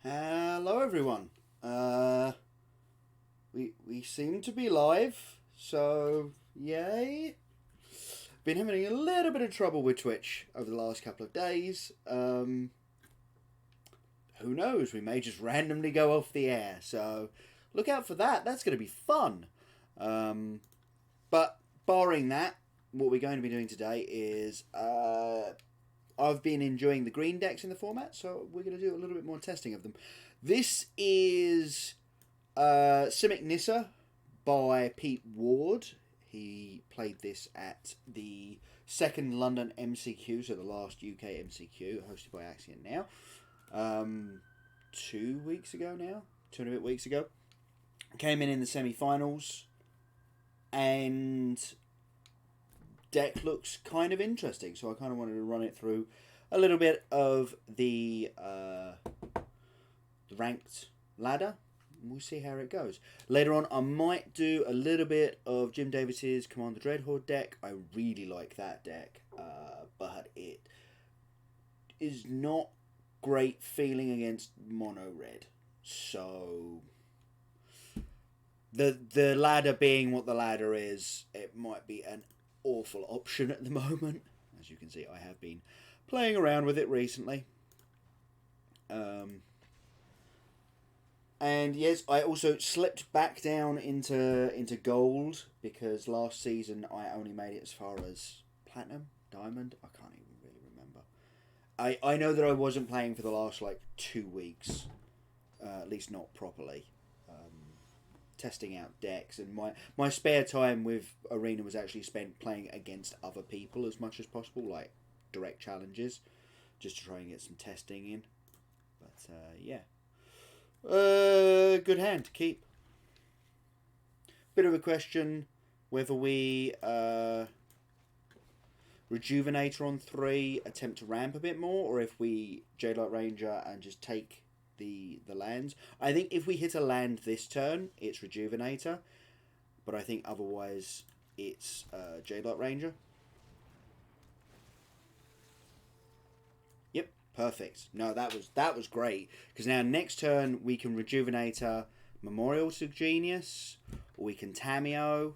Hello everyone. We seem to be live, so yay. Been having a little bit of trouble with Twitch over the last couple of days. Who knows? We may just randomly go off the air, so look out for that. That's going to be fun. But barring that, what we're going to be doing today is I've been enjoying the green decks in the format, so we're going to do a little bit more testing of them. This is Simic Nissa by Pete Ward. He played this at the second London MCQ, so the last UK MCQ, hosted by Axion now. 2 weeks ago now? 2.5 weeks ago. Came in the semi-finals, and deck looks kind of interesting, so I kind of wanted to run it through a little bit of the ranked ladder. We'll see how it goes. Later on, I might do a little bit of Jim Davis's Commander Dreadhorde deck. I really like that deck, but it is not great feeling against mono red. So the ladder being what the ladder is, it might be an awful option at the moment. As you can see, I have been playing around with it recently. And yes, I also slipped back down into gold because last season I only made it as far as platinum, diamond. I can't even really remember. I know that I wasn't playing for the last 2 weeks, at least not properly. Testing out decks, and my spare time with Arena was actually spent playing against other people as much as possible, like direct challenges, just to try and get some testing in. But yeah, good hand to keep. Bit of a question whether we Rejuvenator on 3, attempt to ramp a bit more, or if we Jadelight Ranger and just take the lands. I think if we hit a land this turn, it's Rejuvenator, but I think otherwise it's Jadelight Ranger. Yep, perfect. No, that was great, because now next turn we can Rejuvenator, Memorial to Genius, or we can Tameo,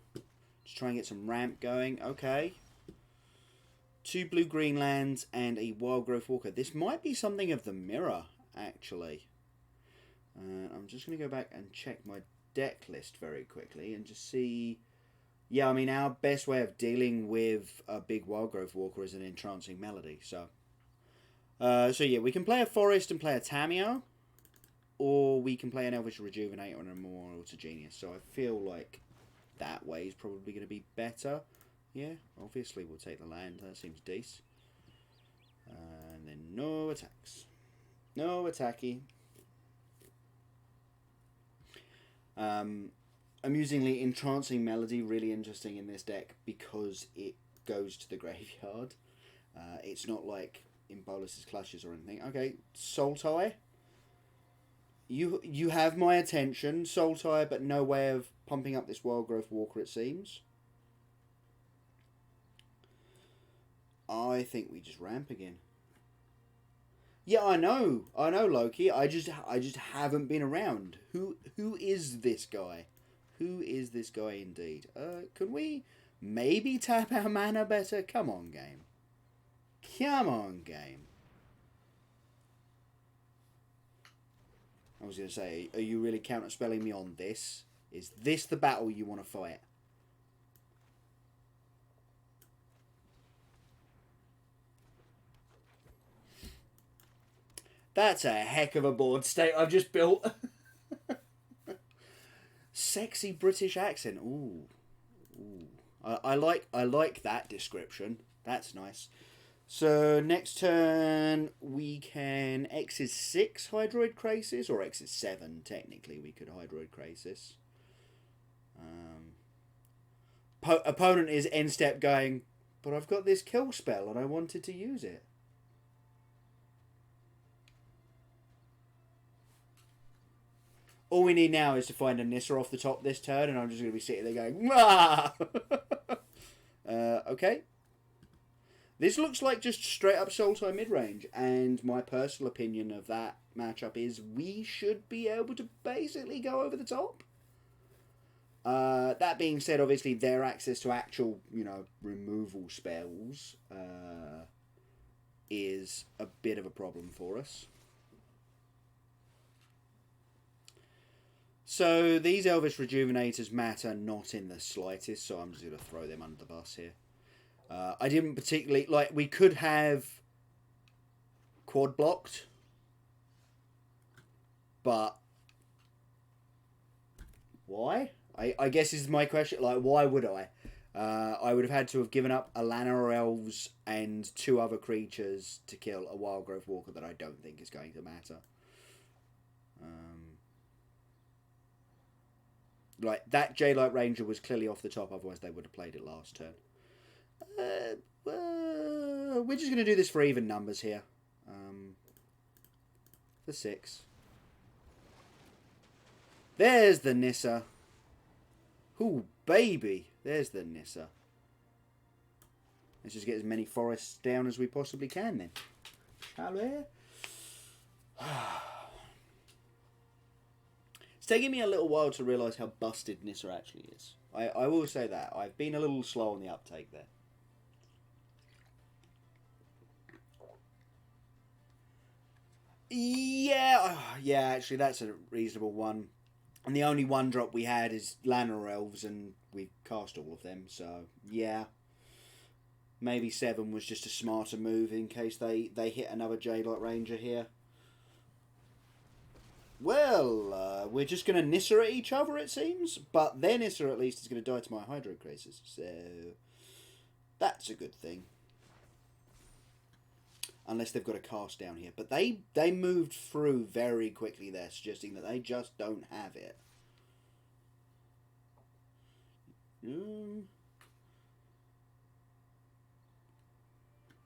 just try and get some ramp going. Okay. 2 blue-green lands and a Wild Growth Walker. This might be something of the mirror, actually. I'm just going to go back and check my deck list very quickly and just see. Yeah, I mean, our best way of dealing with a big Wild Growth Walker is an Entrancing Melody. So yeah, we can play a Forest and play a Tameo, or we can play an Elvish Rejuvenator and a Memorial to Genius. So I feel like that way is probably going to be better. Yeah, obviously we'll take the land. That seems decent. And then no attacks. No attacky. Amusingly, Entrancing Melody, really interesting in this deck because it goes to the graveyard. It's not like in Bolus's Clashes or anything. Okay, Sultai. You have my attention, Sultai, but no way of pumping up this Wild Growth Walker, it seems. I think we just ramp again. Yeah, I know, Loki. I just haven't been around. Who is this guy? Who is this guy indeed? Can we maybe tap our mana better? Come on, game. Come on, game. I was going to say, are you really counterspelling me on this? Is this the battle you want to fight? That's a heck of a board state I've just built. Sexy British accent. Ooh. Ooh. I like that description. That's nice. So next turn we can X is 6 Hydroid Crisis, or X is 7 technically we could Hydroid Crisis. Opponent is end step going, but I've got this kill spell and I wanted to use it. All we need now is to find a Nissa off the top this turn, and I'm just going to be sitting there going, ah! Okay. This looks like just straight up Sultai mid-range, and my personal opinion of that matchup is we should be able to basically go over the top. That being said, obviously their access to actual, removal spells is a bit of a problem for us. So these Elvish Rejuvenators matter not in the slightest, so I'm just going to throw them under the bus here. I didn't particularly... we could have quad blocked, but why? I guess is my question. Why would I? I would have had to have given up a Llanowar Elves and 2 other creatures to kill a Wild Growth Walker that I don't think is going to matter. That Jadelight Ranger was clearly off the top, otherwise they would have played it last turn. We're just going to do this for even numbers here. For 6. There's the Nissa. Ooh, baby. There's the Nissa. Let's just get as many forests down as we possibly can then. Shall we? It's taking me a little while to realise how busted Nissa actually is. I will say that. I've been a little slow on the uptake there. Yeah, actually that's a reasonable one. And the only one drop we had is Llanowar Elves, and we cast all of them, so yeah. Maybe 7 was just a smarter move in case they hit another Jadelight Ranger here. Well, we're just going to Nissa at each other, it seems. But their Nissa, at least, is going to die to my Hydro Crisis. So, that's a good thing. Unless they've got a cast down here. But they moved through very quickly there, suggesting that they just don't have it.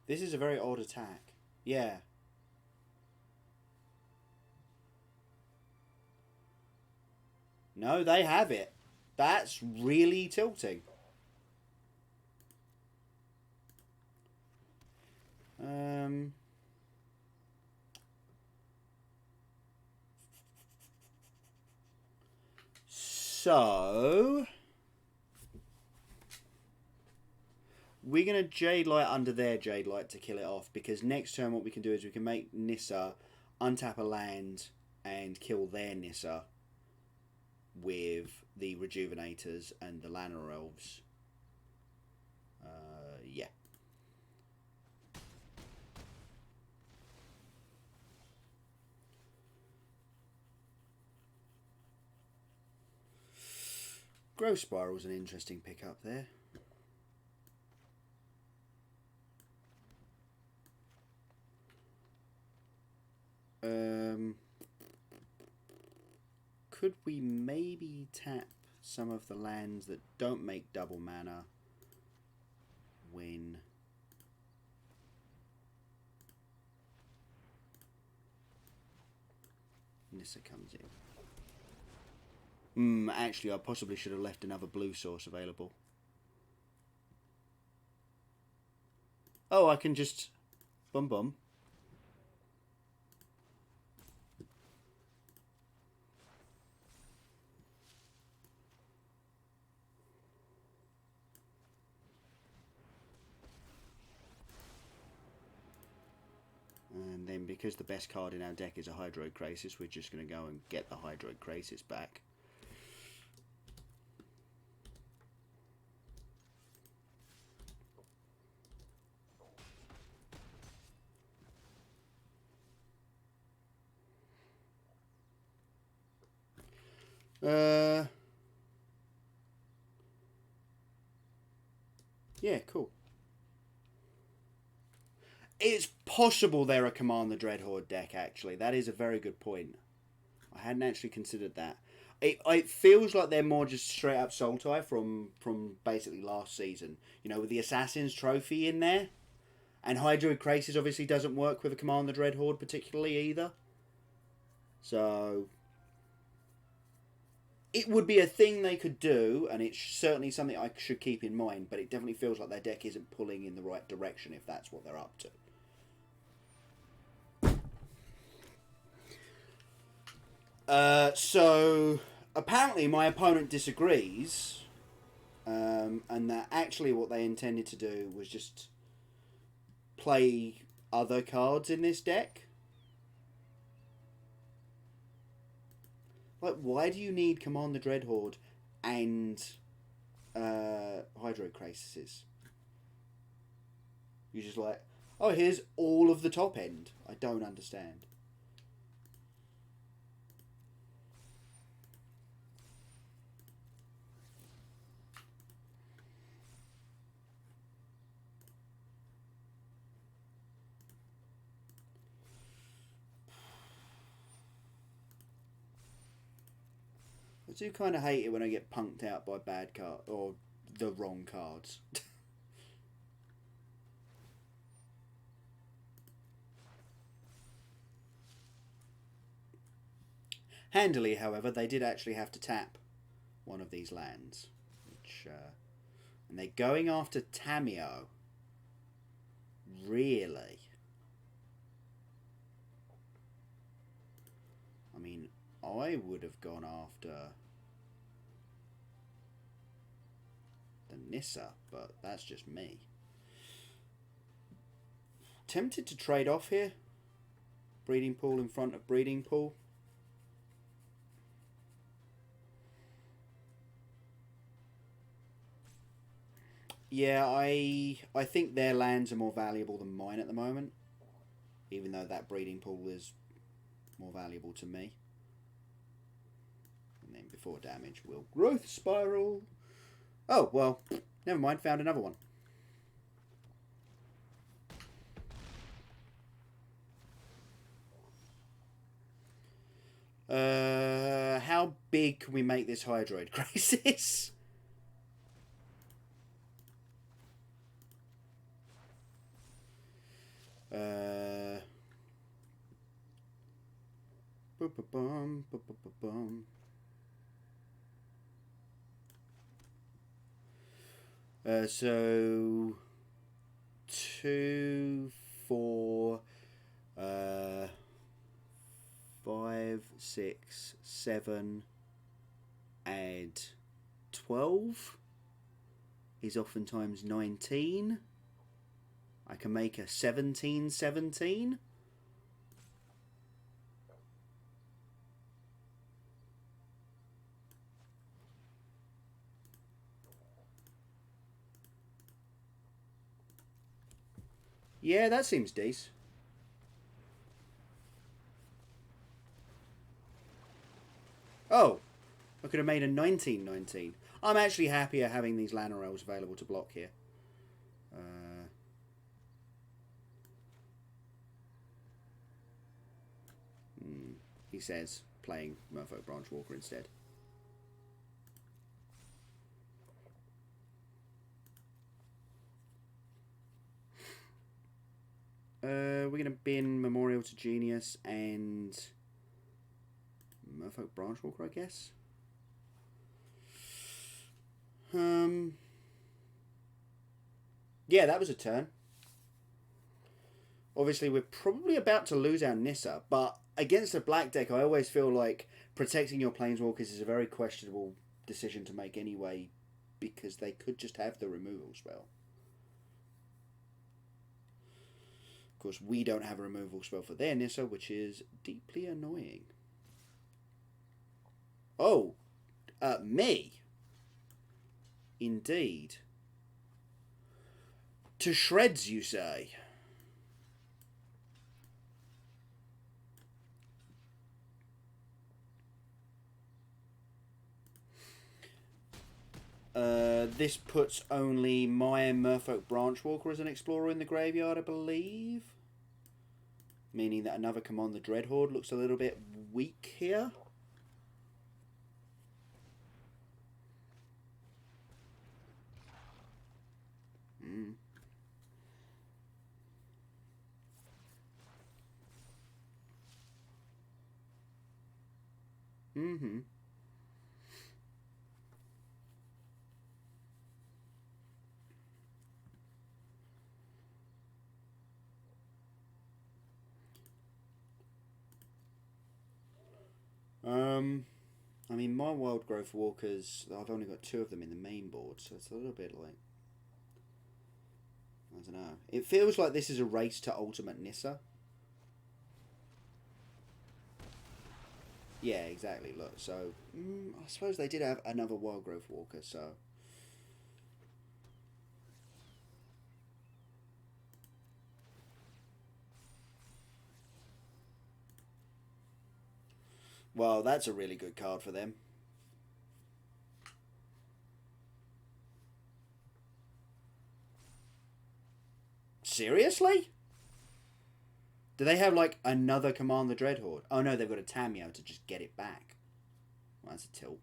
This is a very odd attack. Yeah. No, they have it. That's really tilting. So we're going to Jadelight under their Jadelight to kill it off, because next turn what we can do is we can make Nissa untap a land and kill their Nissa with the Rejuvenators and the Llanowar Elves. Yeah. Growth Spiral was an interesting pickup there. Could we maybe tap some of the lands that don't make double mana when Nissa comes in? Actually, I possibly should have left another blue source available. Oh, I can just... Bum. And then because the best card in our deck is a Hydroid Crisis, we're just going to go and get the Hydroid Crisis back. Yeah, cool. It's possible they're a Command the Dreadhorde deck, actually. That is a very good point. I hadn't actually considered that. It feels like they're more just straight up Sultai from basically last season. You know, with the Assassin's Trophy in there. And Hydroid Crisis obviously doesn't work with a Command the Dreadhorde particularly either. So... it would be a thing they could do, and it's certainly something I should keep in mind, but it definitely feels like their deck isn't pulling in the right direction if that's what they're up to. So, apparently my opponent disagrees, and that actually what they intended to do was just play other cards in this deck. Like, why do you need Command the Dreadhorde and Hydro Crisis? You're just like, oh, here's all of the top end. I don't understand. I do kind of hate it when I get punked out by bad card or the wrong cards. Handily, however, they did actually have to tap one of these lands, which and they're going after Tamiyo. Really? I mean, I would have gone after the Nissa, but that's just me. Tempted to trade off here. Breeding Pool in front of Breeding Pool. Yeah, I think their lands are more valuable than mine at the moment, even though that Breeding Pool is more valuable to me. And then before damage, will Growth Spiral. Oh, well, never mind, found another one. How big can we make this Hydroid Crisis? So 2, 4, 5, 6, 7, add 12 is oftentimes 19. I can make a 17, 17. Yeah, that seems decent. Oh, I could have made a 19-19. I'm actually happier having these Lanorels available to block here. He says, playing Merfolk Branchwalker instead. We're going to bin Memorial to Genius and Merfolk Branchwalker, I guess. Yeah, that was a turn. Obviously, we're probably about to lose our Nissa, but against a black deck, I always feel like protecting your Planeswalkers is a very questionable decision to make anyway, because they could just have the removal spell. Of course, we don't have a removal spell for their Nissa, which is deeply annoying. Oh, me? Indeed. To shreds, you say? This puts only my Merfolk Branchwalker as an explorer in the graveyard, I believe. Meaning that another Command the Dreadhorde looks a little bit weak here. I mean, my wild growth walkers, I've only got 2 of them in the main board, so it's a little bit like, I don't know. It feels like this is a race to Ultimate Nissa. Yeah, exactly. Look, so I suppose they did have another wild growth walker, so. Well, that's a really good card for them. Seriously? Do they have like another Command the Dreadhorde? Oh no, they've got a Tamio to just get it back. Well, that's a tilt.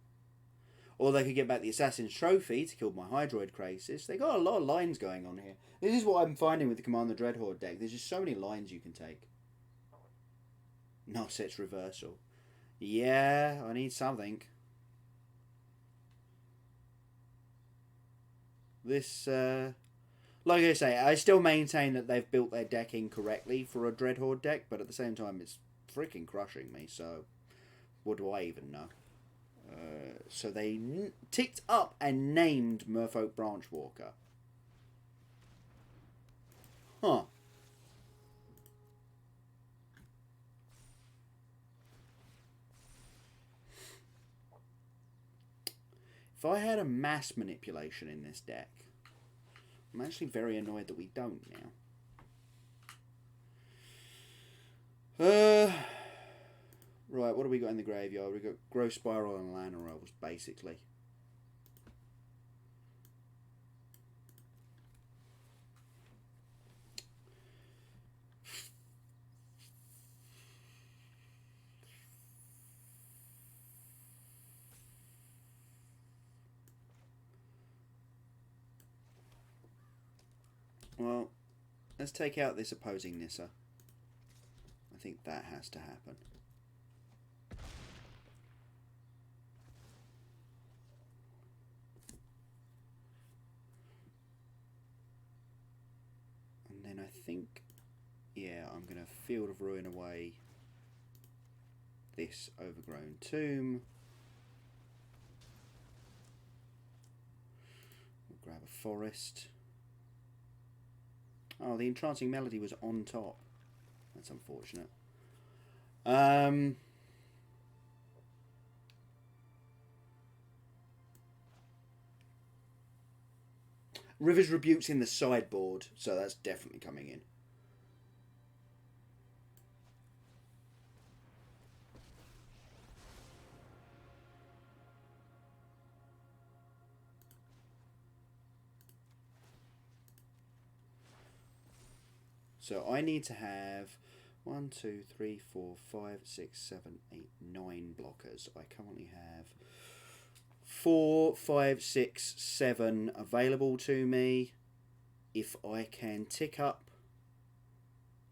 Or they could get back the Assassin's Trophy to kill my Hydroid Crisis. They got a lot of lines going on here. This is what I'm finding with the Command the Dreadhorde deck. There's just so many lines you can take. Narset's Reversal. Yeah, I need something. This, like I say, I still maintain that they've built their deck incorrectly for a Dreadhorde deck, but at the same time, it's freaking crushing me, so what do I even know? So they ticked up and named Merfolk Branchwalker. Huh. If I had a mass manipulation in this deck, I'm actually very annoyed that we don't now. Right, what do we got in the graveyard? We've got Growth Spiral and Lana Rolls, basically. Well, let's take out this opposing Nissa. I think that has to happen. And then I think, yeah, I'm going to Field of Ruin away this Overgrown Tomb. We'll grab a Forest. Oh, the Entrancing Melody was on top. That's unfortunate. River's Rebuke's in the sideboard, so that's definitely coming in. So I need to have 1, 2, 3, 4, 5, 6, 7, 8, 9 blockers. I currently have 4, 5, 6, 7 available to me. If I can tick up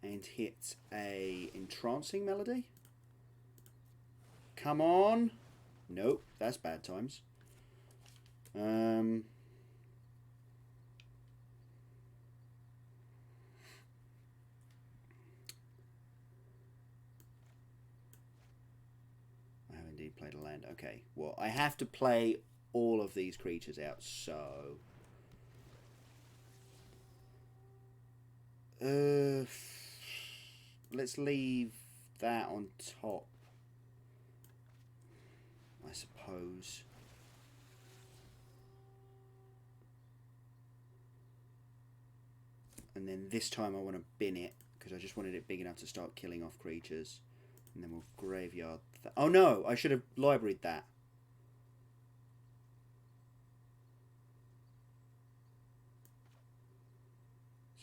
and hit a Entrancing Melody. Come on. Nope, that's bad times. Played a land. Okay, well, I have to play all of these creatures out, so... let's leave that on top, I suppose. And then this time I want to bin it, because I just wanted it big enough to start killing off creatures. And then we'll graveyard that. Oh no, I should have libraried that.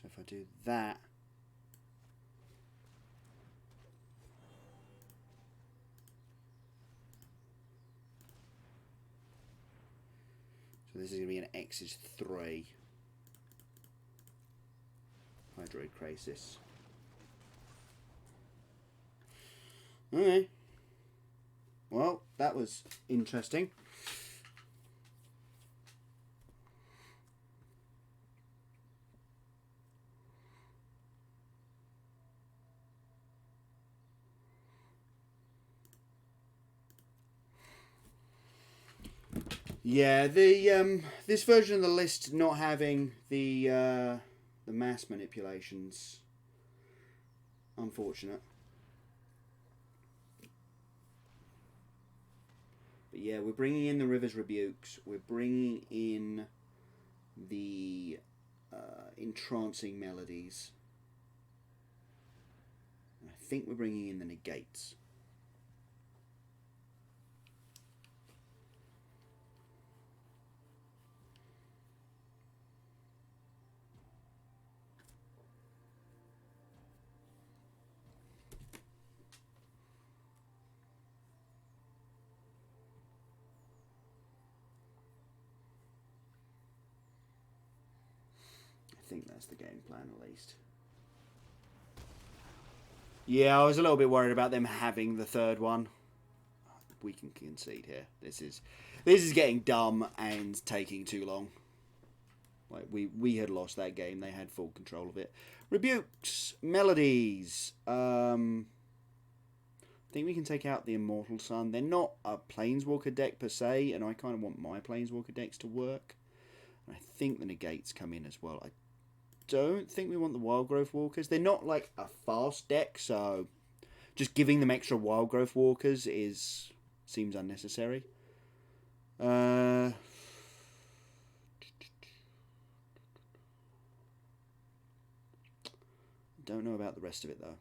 So if I do that. So this is going to be an X's 3. Hydroid Crisis. Okay. Well, that was interesting. Yeah, the this version of the list not having the mass manipulations, unfortunate. But yeah, we're bringing in the River's Rebukes. We're bringing in the entrancing melodies. And I think we're bringing in the negates. I think that's the game plan at least. Yeah, I was a little bit worried about them having the third one. We can concede here. This is getting dumb and taking too long. Like we had lost that game. They had full control of it. Rebukes, melodies. I think we can take out the Immortal Sun. They're not a Planeswalker deck per se, and I kind of want my Planeswalker decks to work. And I think the negates come in as well. I don't think we want the Wild Growth Walkers. They're not like a fast deck, so just giving them extra Wild Growth Walkers seems unnecessary. Don't know about the rest of it though.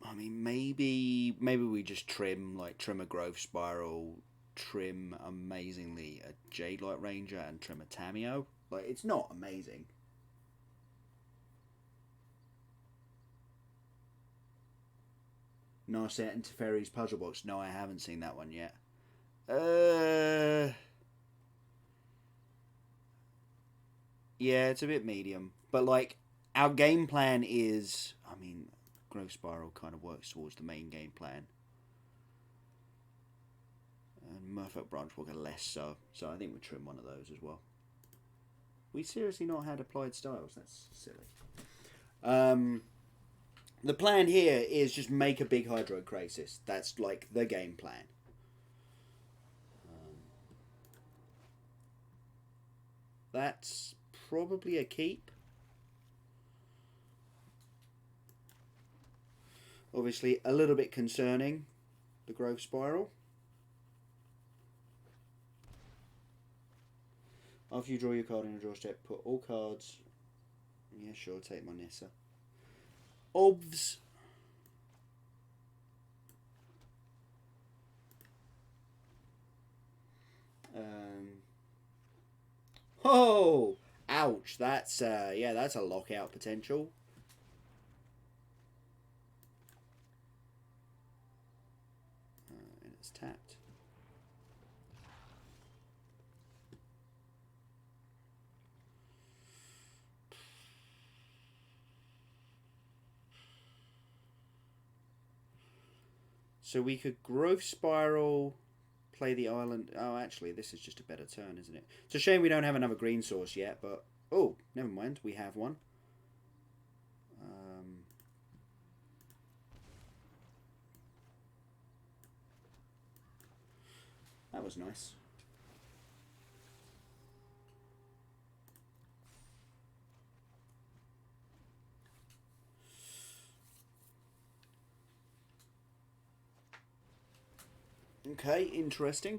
I mean, maybe we just trim a Growth Spiral, trim amazingly a Jade Light Ranger, and trim a Tameo. Like, it's not amazing. Narset and Teferi's Puzzle Box. No, I haven't seen that one yet. Yeah, it's a bit medium. But, like, our game plan is... I mean, Growth Spiral kind of works towards the main game plan. And Merfolk Branchwalker less so. So I think we trim one of those as well. We seriously not had Applied Styles. That's silly. The plan here is just make a big Hydro Crisis. That's like the game plan. That's probably a keep. Obviously, a little bit concerning, the Growth Spiral. After you draw your card in a draw step, put all cards... Yeah, sure, take my Nissa. Obvs. Oh! Ouch, that's, yeah, that's a lockout potential. And it's tapped. So we could Growth Spiral, play the island. Oh, actually, this is just a better turn, isn't it? It's a shame we don't have another green source yet, but... Oh, never mind, we have one. That was nice. Okay, interesting.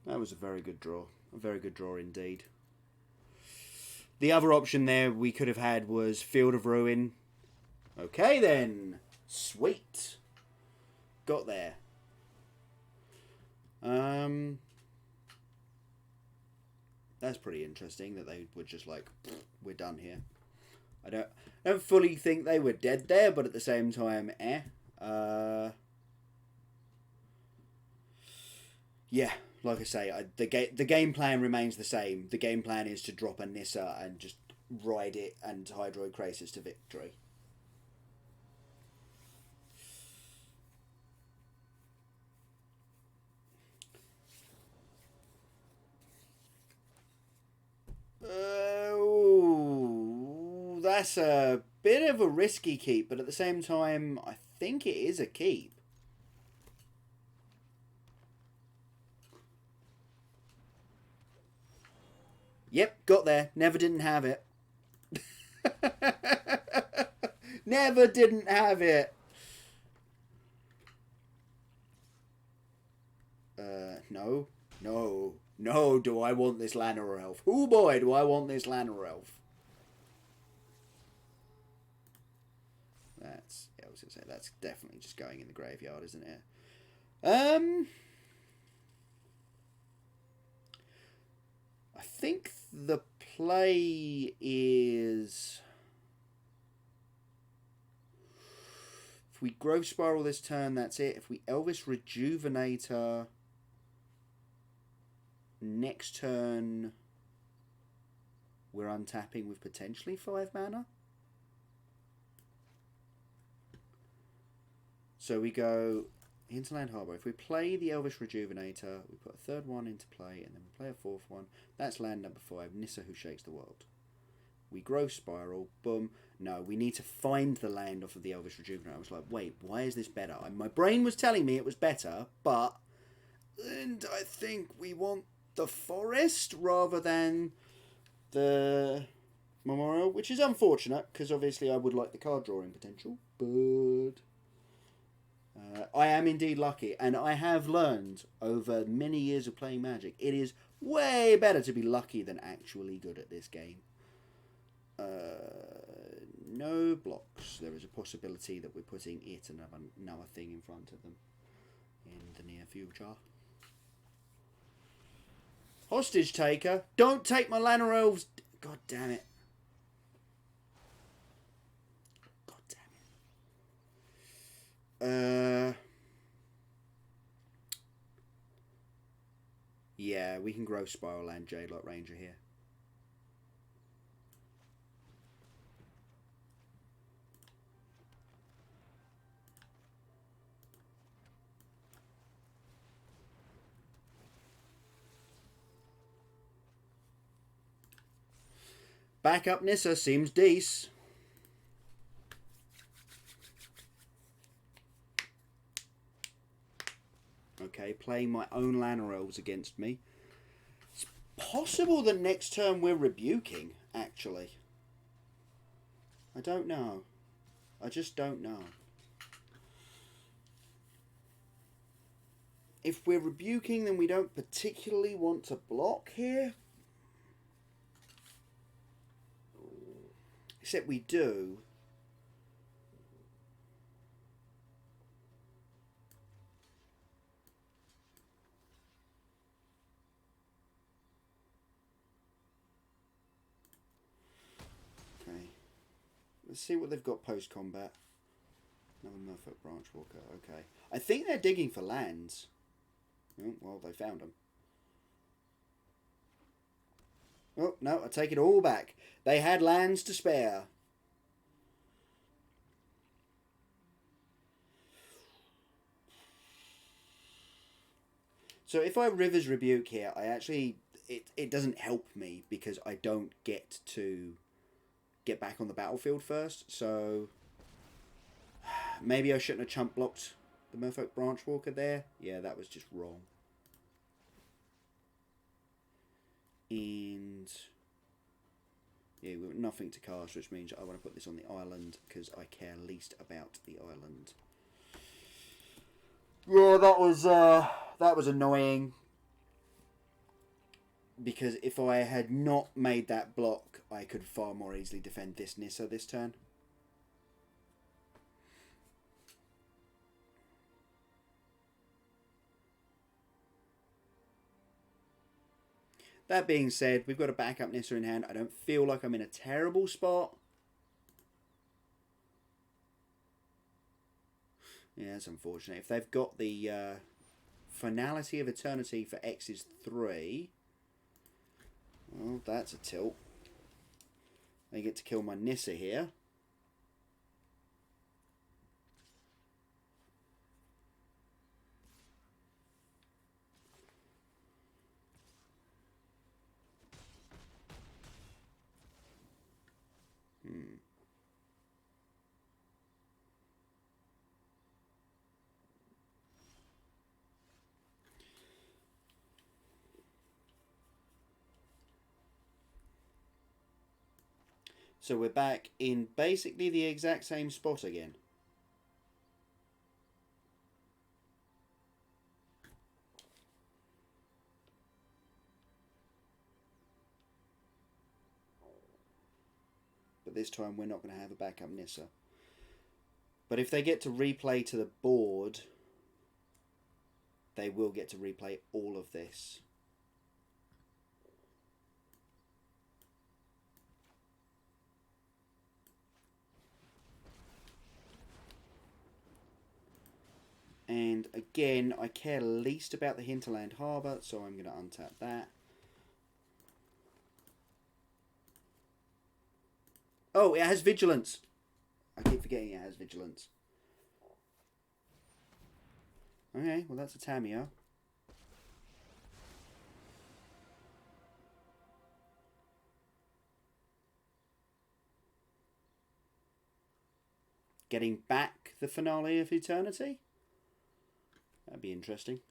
That was a very good draw. A very good draw indeed. The other option there we could have had was Field of Ruin. Okay then. Sweet. Got there. That's pretty interesting that they were just like, we're done here. I don't fully think they were dead there, but at the same time, yeah, like I say, the game plan remains the same. The game plan is to drop a Nissa and just ride it and Hydroid Krasis to victory. That's a bit of a risky keep, but at the same time, I think it is a keep. Yep, got there. Never didn't have it. Never didn't have it. No. No, do I want this Llanowar Elf? Oh boy, do I want this Llanowar Elf. That's, yeah, I was going to say, that's definitely just going in the graveyard, isn't it? I think the play is... If we Growth Spiral this turn, that's it. If we Elvis Rejuvenator next turn, we're untapping with potentially 5 mana. So we go Hinterland Harbour. If we play the Elvish Rejuvenator, we put a third one into play, and then we play a fourth one. That's land number 5, Nissa Who Shakes the World. We Growth Spiral, boom. No, we need to find the land off of the Elvish Rejuvenator. I was like, wait, why is this better? My brain was telling me it was better, but... And I think we want the forest rather than the Memorial, which is unfortunate, because obviously I would like the card drawing potential, but... I am indeed lucky, and I have learned over many years of playing Magic, it is way better to be lucky than actually good at this game. No blocks. There is a possibility that we're putting it and another thing in front of them in the near future. Hostage Taker. Don't take my Llanowar Elves. God damn it. God damn it. Yeah, we can Growth Spiral and Jadelot Ranger here. Backup Nissa seems decent. Okay, playing my own Llanowar Elves against me. It's possible that next turn we're rebuking, actually. I don't know. I just don't know. If we're rebuking, then we don't particularly want to block here. Except we do. Okay. Let's see what they've got post-combat. Another Merfolk Branchwalker. Okay. I think they're digging for lands. Oh, well, they found them. Oh, no, I take it all back. They had lands to spare. So if I River's Rebuke here, I actually... It doesn't help me because I don't get to get back on the battlefield first. So maybe I shouldn't have chump blocked the Merfolk Branchwalker there. Yeah, that was just wrong. And yeah, we've got nothing to cast, which means I want to put this on the island because I care least about the island. Yeah, that was annoying because if I had not made that block, I could far more easily defend this Nissa this turn. That being said, we've got a backup Nissa in hand. I don't feel like I'm in a terrible spot. Yeah, that's unfortunate. If they've got the Finality of Eternity for X's 3, well, that's a tilt. They get to kill my Nissa here. So we're back in basically the exact same spot again. But this time we're not going to have a backup Nissa. But if they get to replay to the board, they will get to replay all of this. And again, I care least about the Hinterland Harbour, so I'm going to untap that. Oh, it has Vigilance. I keep forgetting it has Vigilance. Okay, well that's a Tamiyo. Getting back the Finale of Eternity? That'd be interesting.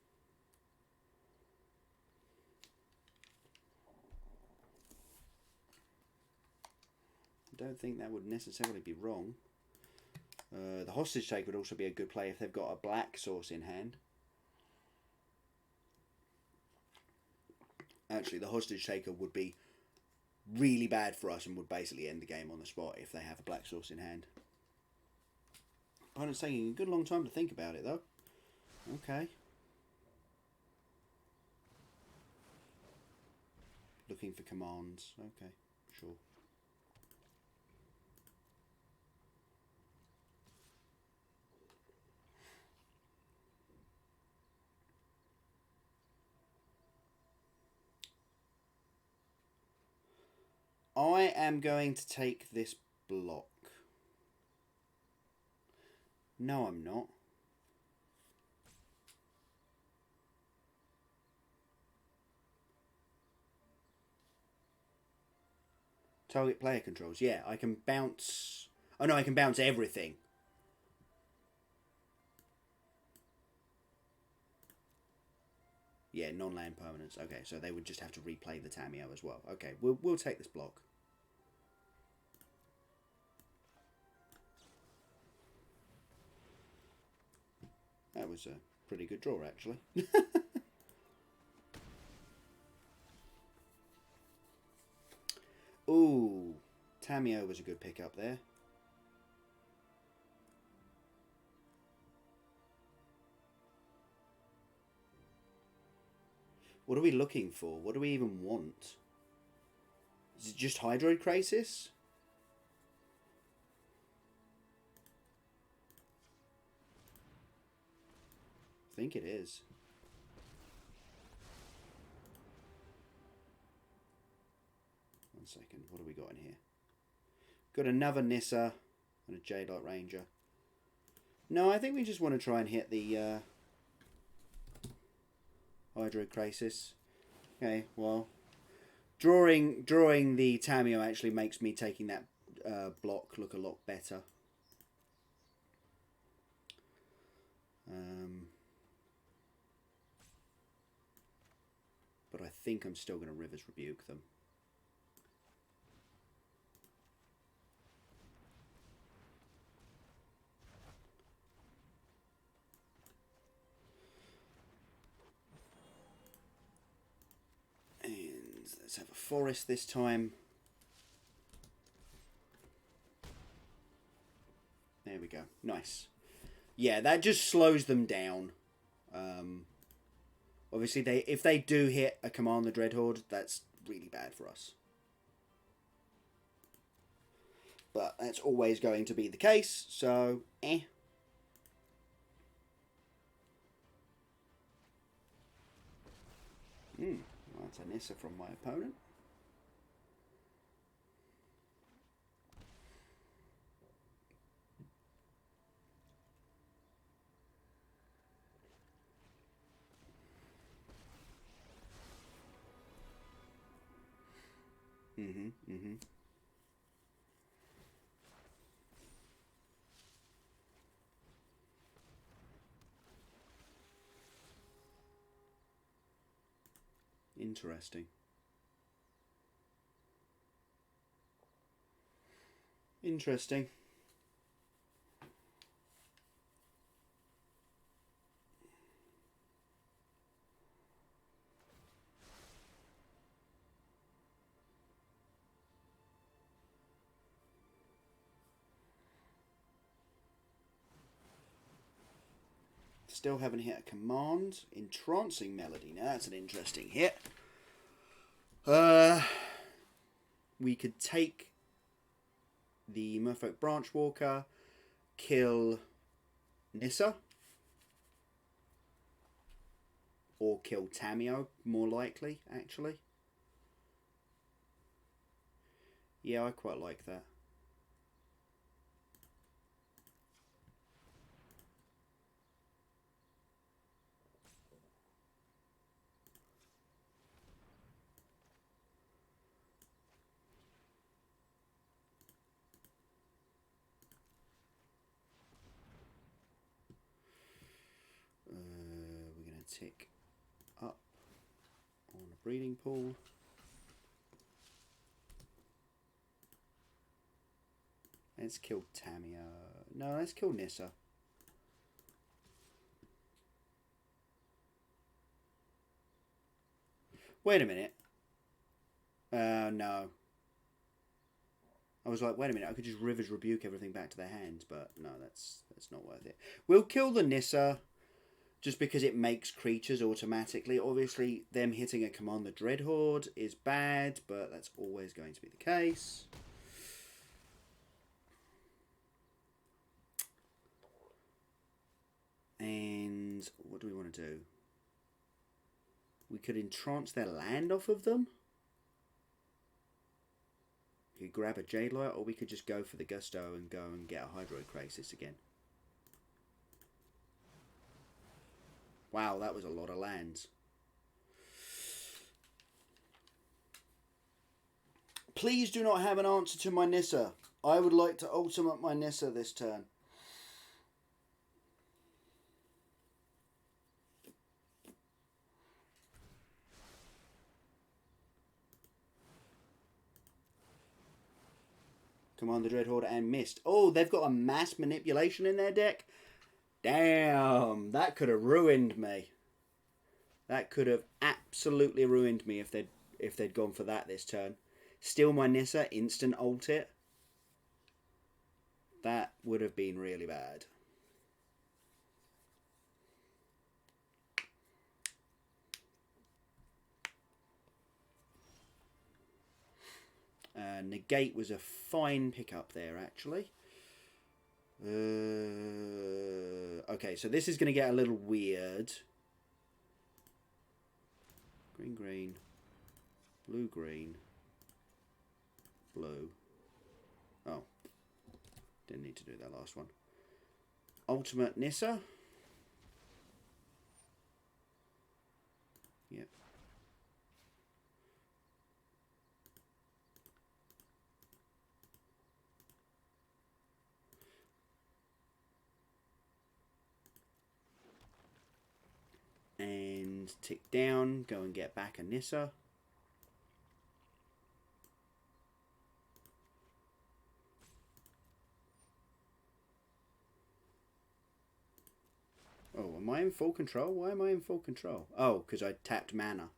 I don't think that would necessarily be wrong. The Hostage Take would also be a good play if they've got a black source in hand. Actually, the Hostage Taker would be really bad for us and would basically end the game on the spot if they have a black source in hand. Opponent's taking a good long time to think about it, though. Okay. Looking for commands. Okay, sure. I am going to take this block. No, I'm not. Target player controls. Yeah, I can bounce... Oh no, I can bounce everything. Yeah, non-land permanents. Okay, so they would just have to replay the Tamiyo as well. Okay, we'll take this block. That was a pretty good draw, actually. Ooh, Tamiyo was a good pickup there. What are we looking for? What do we even want? Is it just Hydroid Crisis? I think it is. One second, what do we got in here? Got another Nissa and a Jade-Light Ranger. No, I think we just want to try and hit the Hydroid Crisis. Okay, well, drawing the Tamiyo actually makes me taking that block look a lot better. But I think I'm still going to River's Rebuke them. And let's have a forest this time. There we go. Nice. Yeah, that just slows them down. Obviously, if they do hit a Command the Dreadhorde, that's really bad for us. But that's always going to be the case, so eh. That's a Nissa from my opponent. Interesting. Interesting. Still haven't hit a command. Entrancing Melody. Now that's an interesting hit. We could take the Merfolk Branchwalker, kill Nissa, or kill Tamiyo, more likely, actually. Yeah, I quite like that. We're going to tick up on a breeding pool. Let's kill Tamiyo. No, let's kill Nissa. Wait a minute. No. I was like, wait a minute, I could just River's Rebuke everything back to their hands, but no, that's not worth it. We'll kill the Nissa, just because it makes creatures automatically. Obviously, them hitting a Command the Dreadhorde is bad, but that's always going to be the case. And what do we want to do? We could entrance their land off of them. We could grab a Jade Light, or we could just go for the Gusto and go and get a Hydrocrisis again. Wow, that was a lot of lands. Please do not have an answer to my Nissa. I would like to ultimate my Nissa this turn. Command the Dreadhorde and missed. Oh, they've got a Mass Manipulation in their deck? Damn, that could have ruined me. That could have absolutely ruined me if they'd gone for that this turn. Steal my Nissa, instant ult it. That would have been really bad. Negate was a fine pickup there, actually. Okay, so this is going to get a little weird. Green, green. Blue, green. Blue. Oh. Didn't need to do that last one. Ultimate Nissa. Yep. And tick down, go and get back a Nissa. Oh, am I in full control? Why am I in full control? Oh, because I tapped mana.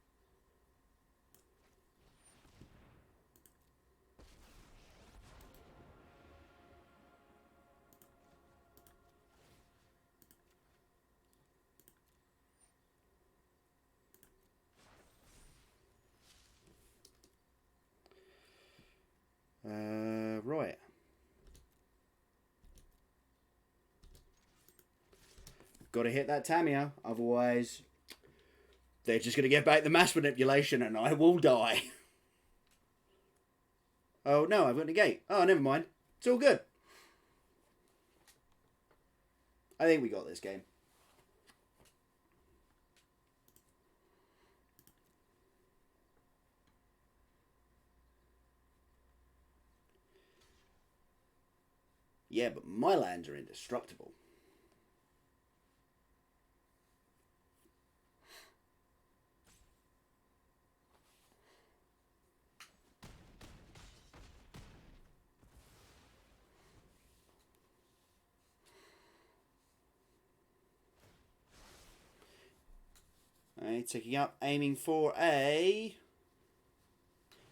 got to hit that Tameo. Otherwise, they're just going to get back the mass manipulation and I will die. Oh, no, I've got a negate. Oh, never mind. It's all good. I think we got this game. Yeah, but my lands are indestructible. Alright, ticking up, aiming for a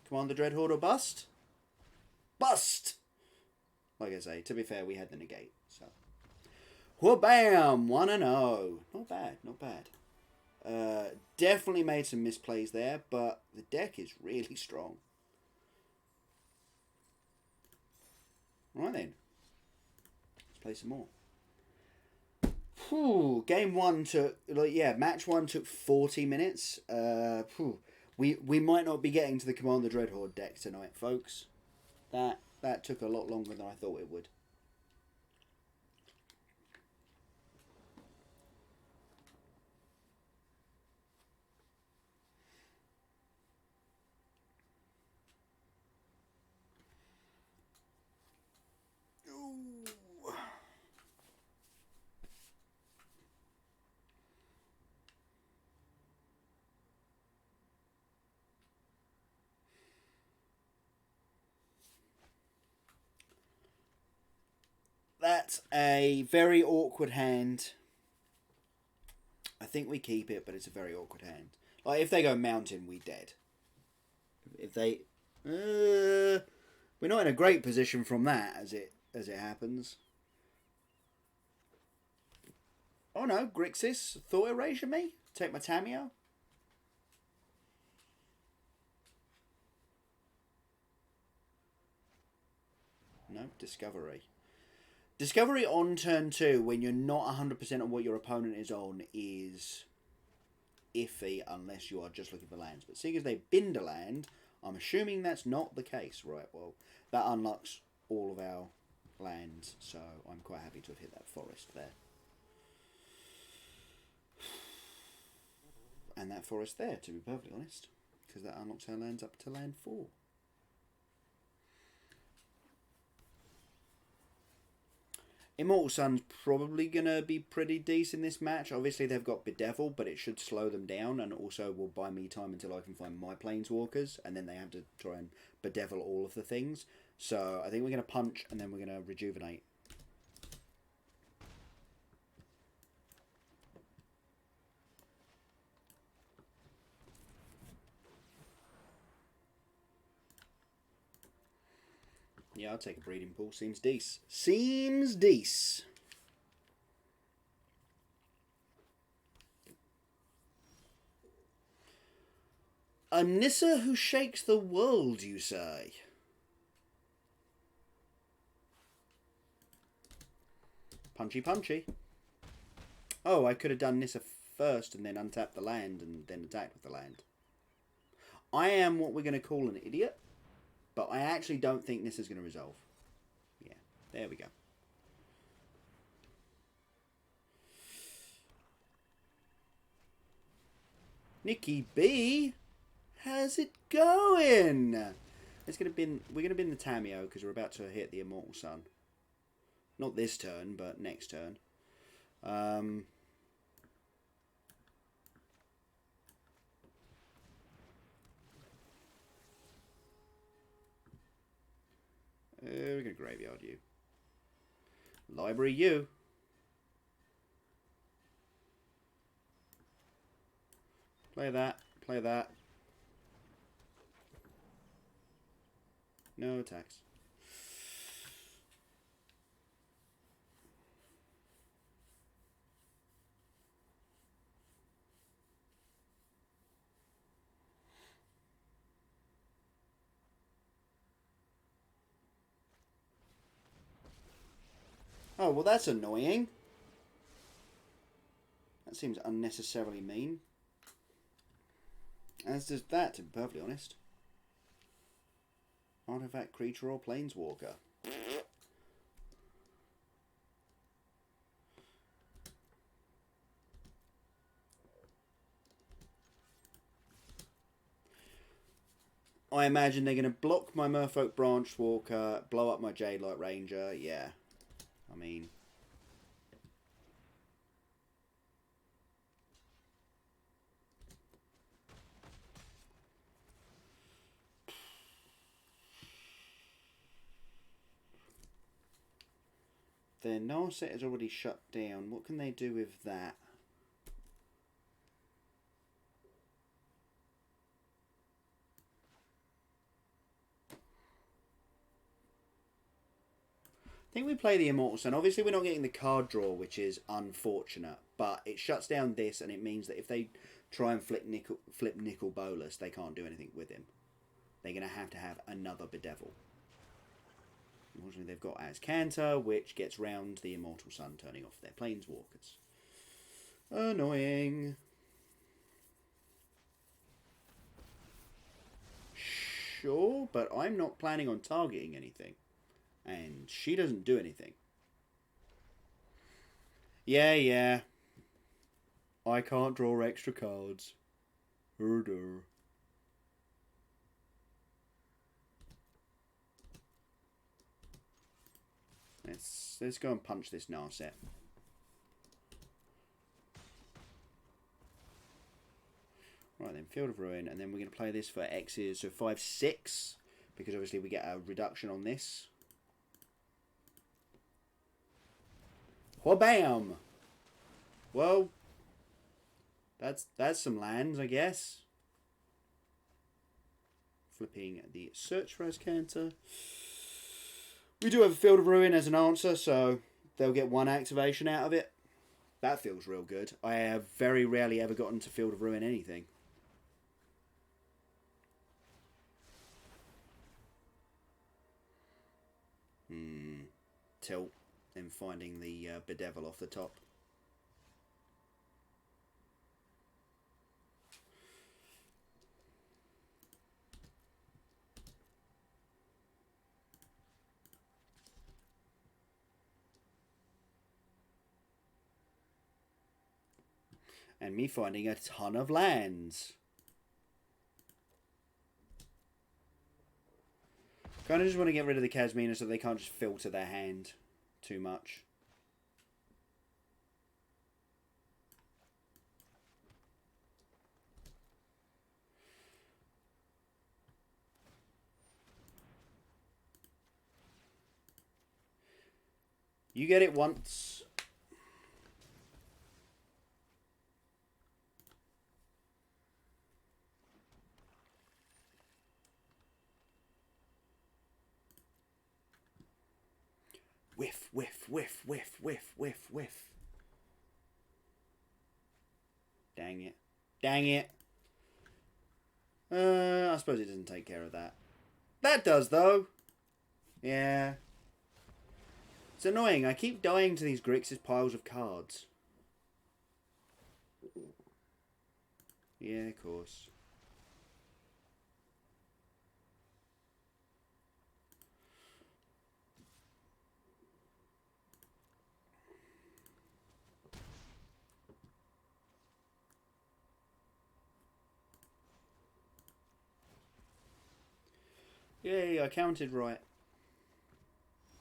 Commander Dreadhorde or bust. Bust! Like I say, to be fair, we had the negate, so. Wha-bam! 1-0. Not bad, not bad. Definitely made some misplays there, but the deck is really strong. Right then. Let's play some more. Whew, game one took, match one took 40 minutes. We might not be getting to the Commander Dreadhorde deck tonight, folks. That took a lot longer than I thought it would. That's a very awkward hand. I think we keep it, but it's a very awkward hand. Like, if they go mountain, we dead. If they... we're not in a great position from that, as it happens. Oh no, Grixis, Thought Erasure me? Take my Tameo? No, Discovery. Discovery on turn 2, when you're not 100% on what your opponent is on, is iffy unless you are just looking for lands. But seeing as they bind a land, I'm assuming that's not the case. Right, well, that unlocks all of our lands, so I'm quite happy to have hit that forest there. And that forest there, to be perfectly honest, because that unlocks our lands up to land 4. Immortal Sun's probably going to be pretty decent in this match. Obviously, they've got Bedevil, but it should slow them down and also will buy me time until I can find my Planeswalkers, and then they have to try and Bedevil all of the things. So I think we're going to punch, and then we're going to rejuvenate. Yeah, I'll take a breeding pool. Seems decent. Seems decent. A Nissa who shakes the world, you say? Punchy punchy. Oh, I could have done Nissa first and then untapped the land and then attacked with the land. I am what we're going to call an idiot. But I actually don't think this is going to resolve. Yeah, there we go. Nikki B, how's it going? We're going to bin the Tameo because we're about to hit the Immortal Sun. Not this turn, but next turn. We're going to graveyard you. Library you. Play that. Play that. No attacks. Oh, well that's annoying. That seems unnecessarily mean. As does that, to be perfectly honest. Artifact, creature, or planeswalker. I imagine they're going to block my Merfolk Branchwalker, blow up my Jadelight Ranger. Yeah. I mean... Their Narset is already shut down. What can they do with that? I think we play the Immortal Sun. Obviously, we're not getting the card draw, which is unfortunate. But it shuts down this, and it means that if they try and flip Nicol Bolas, they can't do anything with him. They're going to have another Bedevil. Unfortunately, they've got Azcanta, which gets round the Immortal Sun, turning off their Planeswalkers. Annoying. Sure, but I'm not planning on targeting anything. And she doesn't do anything. Yeah. I can't draw extra cards. Herder. Let's go and punch this Narset. Right then, Field of Ruin, and then we're going to play this for X's, so 5/6, because obviously we get a reduction on this. Wha-bam! Well, that's some lands, I guess. Flipping the Search for Azcanta. We do have a Field of Ruin as an answer, so they'll get one activation out of it. That feels real good. I have very rarely ever gotten to Field of Ruin anything. Tilt, then finding the Bedevil off the top. And me finding a ton of lands. Kind of just want to get rid of the Kasmina so they can't just filter their hand too much. You get it once. Whiff, whiff, whiff, whiff, whiff, whiff, whiff. Dang it. Dang it. I suppose it doesn't take care of that. That does, though. Yeah. It's annoying. I keep dying to these Grixis piles of cards. Yeah, of course. Yay, I counted right.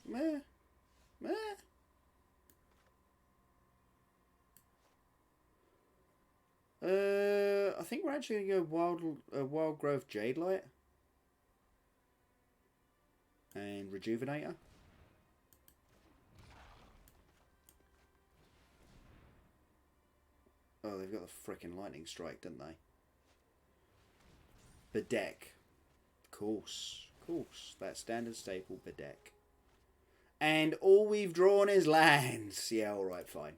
Meh. Meh. I think we're actually going to go Wild Growth Jadelight. And Rejuvenator. Oh, they've got the frickin' Lightning Strike, don't they? Bedeck. Course. That standard staple Bedeck. And all we've drawn is lands. Yeah, alright, fine.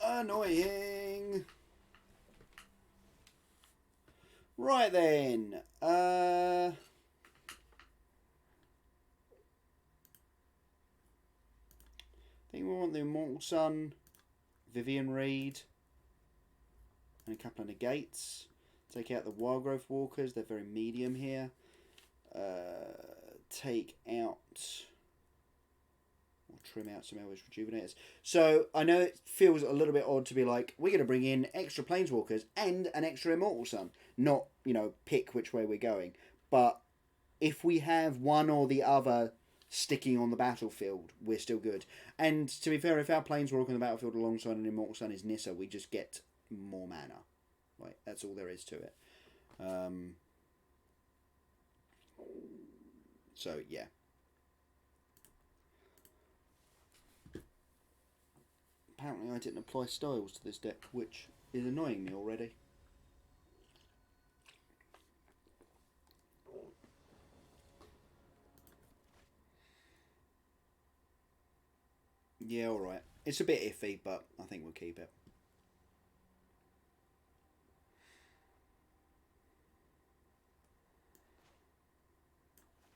Annoying. Right then. I think we want want the Immortal Sun, Vivian Reed, and a couple of negates. Take out the Wild Growth Walkers, they're very medium here. Take out, or trim out some Elvish Rejuvenators. So I know it feels a little bit odd to be like, we're going to bring in extra Planeswalkers and an extra Immortal Sun. Not, you know, pick which way we're going. But if we have one or the other sticking on the battlefield, we're still good. And to be fair, if our Planeswalker on the battlefield alongside an Immortal Sun is Nissa, we just get more mana. Right, that's all there is to it. So, yeah. Apparently I didn't apply styles to this deck, which is annoying me already. Yeah, alright. It's a bit iffy, but I think we'll keep it.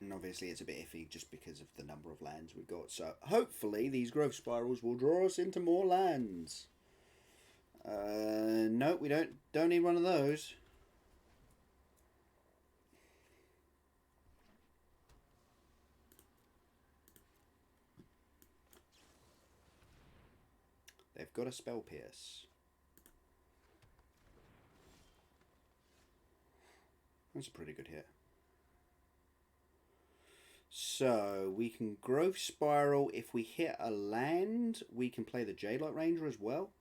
And obviously it's a bit iffy just because of the number of lands we've got. So hopefully these growth spirals will draw us into more lands. No, we don't need one of those. They've got a Spell Pierce. That's a pretty good hit. So we can Growth Spiral. If we hit a land, we can play the Jadelight Ranger as well.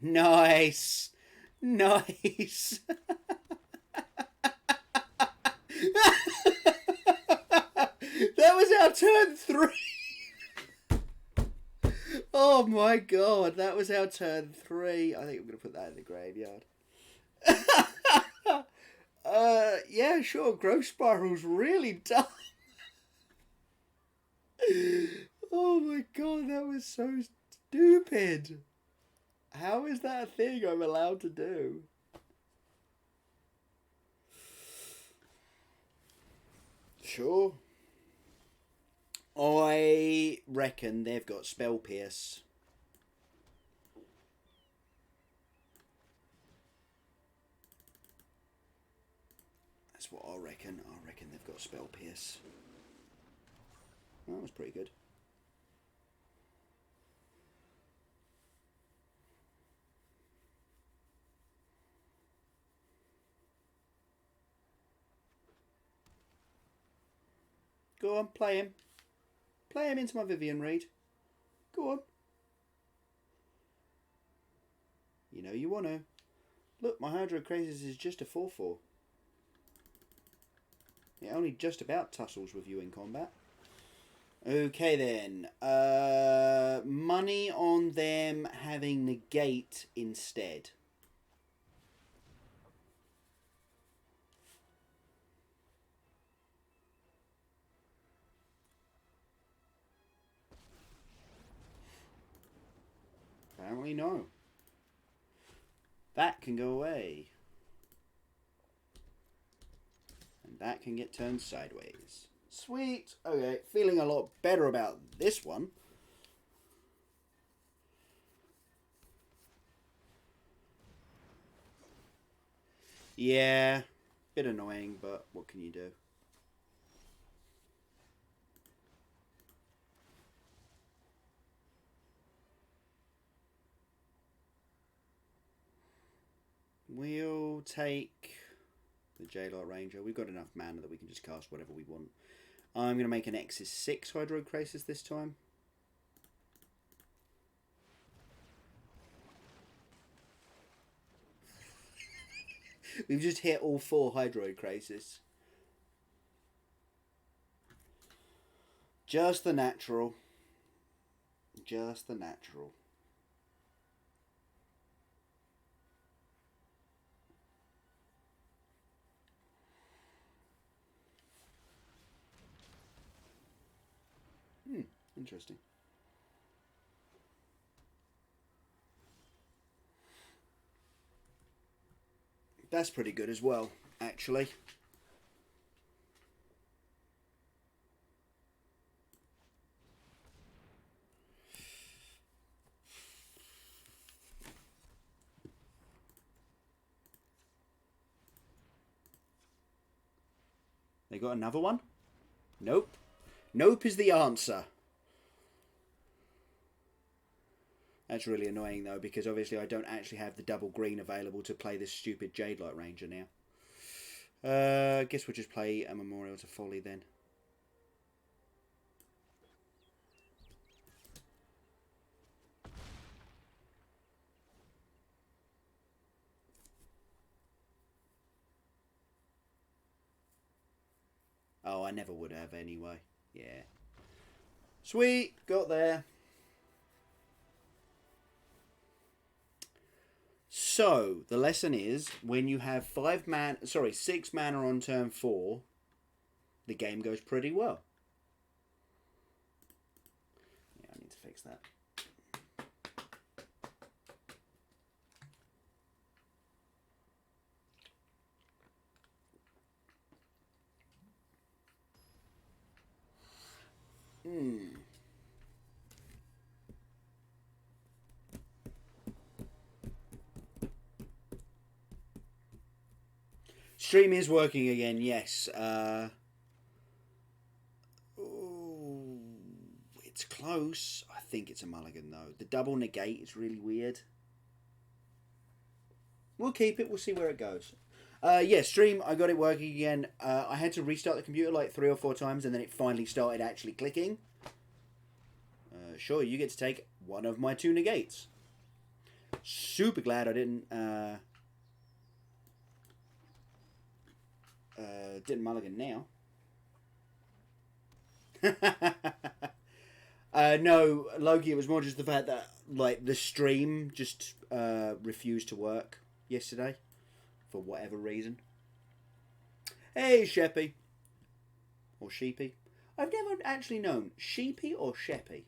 Nice! Nice! That was our turn 3! Oh my god, that was our turn 3. I think I'm going to put that in the graveyard. Yeah, sure, Growth Spiral's really dumb. Oh my god, that was so stupid. How is that a thing I'm allowed to do? Sure. I reckon they've got Spell Pierce. That's what I reckon. I reckon they've got Spell Pierce. That was pretty good. Go on, play him. Play him into my Vivian Reed. Go on. You know you want to. Look, my Hydro Krasis is just a 4/4. It only just about tussles with you in combat. Okay then. Money on them having negate instead. Apparently no. That can go away. And that can get turned sideways. Sweet. Okay, feeling a lot better about this one. Yeah, bit annoying, but what can you do? We'll take the Jadelight Ranger. We've got enough mana that we can just cast whatever we want. I'm going to make an X's 6 Hydro Krasis this time. We've just hit all 4 Hydro Krasis. Just the natural. Just the natural. Interesting. That's pretty good as well, actually. They got another one? Nope. Nope is the answer. That's really annoying though, because obviously I don't actually have the double green available to play this stupid Jade Light Ranger now. I guess we'll just play a Memorial to Folly then. Oh, I never would have anyway. Yeah. Sweet, got there. So, the lesson is, when you have 6 mana on turn 4, the game goes pretty well. Yeah, I need to fix that. Stream is working again, yes. Ooh, it's close. I think it's a mulligan, though. The double negate is really weird. We'll keep it. We'll see where it goes. Yeah, stream, I got it working again. I had to restart the computer like 3 or 4 times, and then it finally started actually clicking. Sure, you get to take one of my 2 negates. Super glad I didn't mulligan now. No, Loki, it was more just the fact that like the stream just refused to work yesterday for whatever reason. Hey, Sheppy. Or Sheepy. I've never actually known, Sheepy or Sheppy?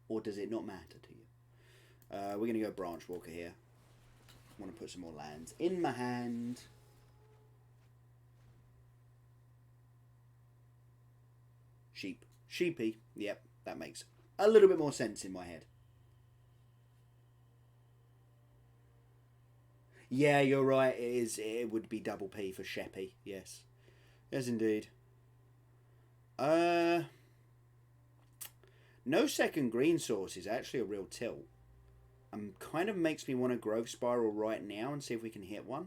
Or does it not matter to you? We're going to go Branch Walker here. I want to put some more lands in my hand. Sheep. Sheepy. Yep, that makes a little bit more sense in my head. Yeah, you're right. It would be double P for Sheppy. Yes. Yes, indeed. No second green source is actually a real tilt. Kind of makes me want to Growth Spiral right now and see if we can hit one.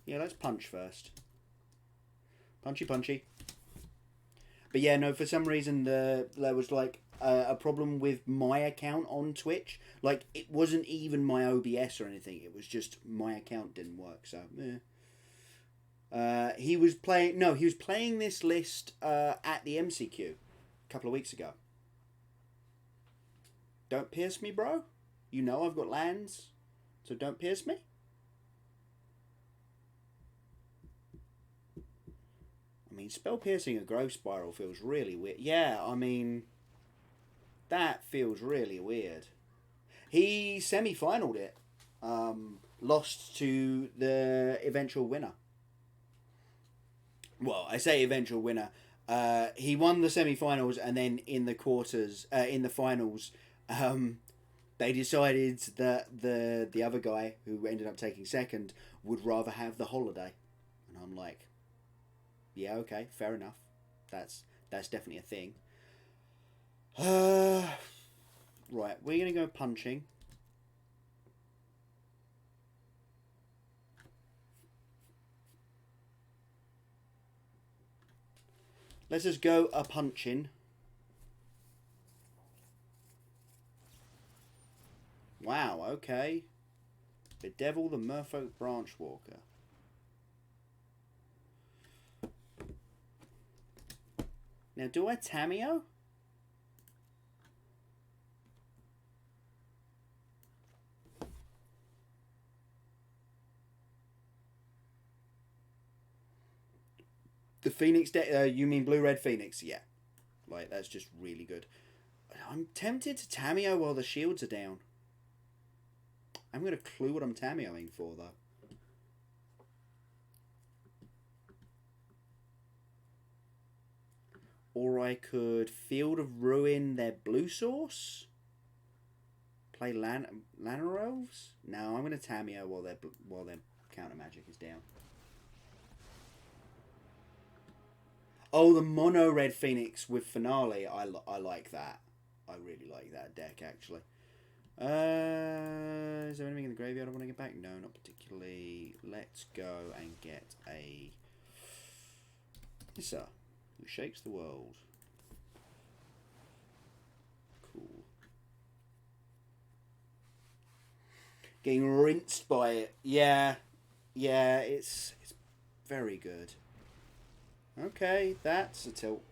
Yeah, let's punch first. Punchy, punchy. But yeah, no, for some reason there was like a problem with my account on Twitch. Like, it wasn't even my OBS or anything. It was just my account didn't work, so he was playing this list at the MCQ a couple of weeks ago. Don't pierce me, bro. You know I've got lands, so don't pierce me. I mean, spell piercing a Growth Spiral feels really weird. Yeah, I mean, that feels really weird. He semi-finaled it. Lost to the eventual winner. Well, I say eventual winner. He won the semi-finals, and then in the quarters, in the finals, they decided that the other guy who ended up taking second would rather have the holiday, and I'm like, yeah, okay, fair enough. That's definitely a thing. Right, we're gonna go punching. Let's just go a punching. Wow, okay. Bedevil the Merfolk Branch Walker. Now, do I Tameo? The Phoenix deck, you mean Blue-Red Phoenix? Yeah. Like, that's just really good. I'm tempted to Tameo while the shields are down. I'm going to clue what I'm Tameoing for, though. Or I could Field of Ruin their blue source. Play Llanowar Elves? No, I'm going to Tamiyo while their counter magic is down. Oh, the mono red Phoenix with Finale. I like that. I really like that deck, actually. Is there anything in the graveyard I want to get back? No, not particularly. Let's go and get a Nissa, who shakes the world. Cool. Getting rinsed by it. Yeah. Yeah, it's very good. Okay, that's a tilt.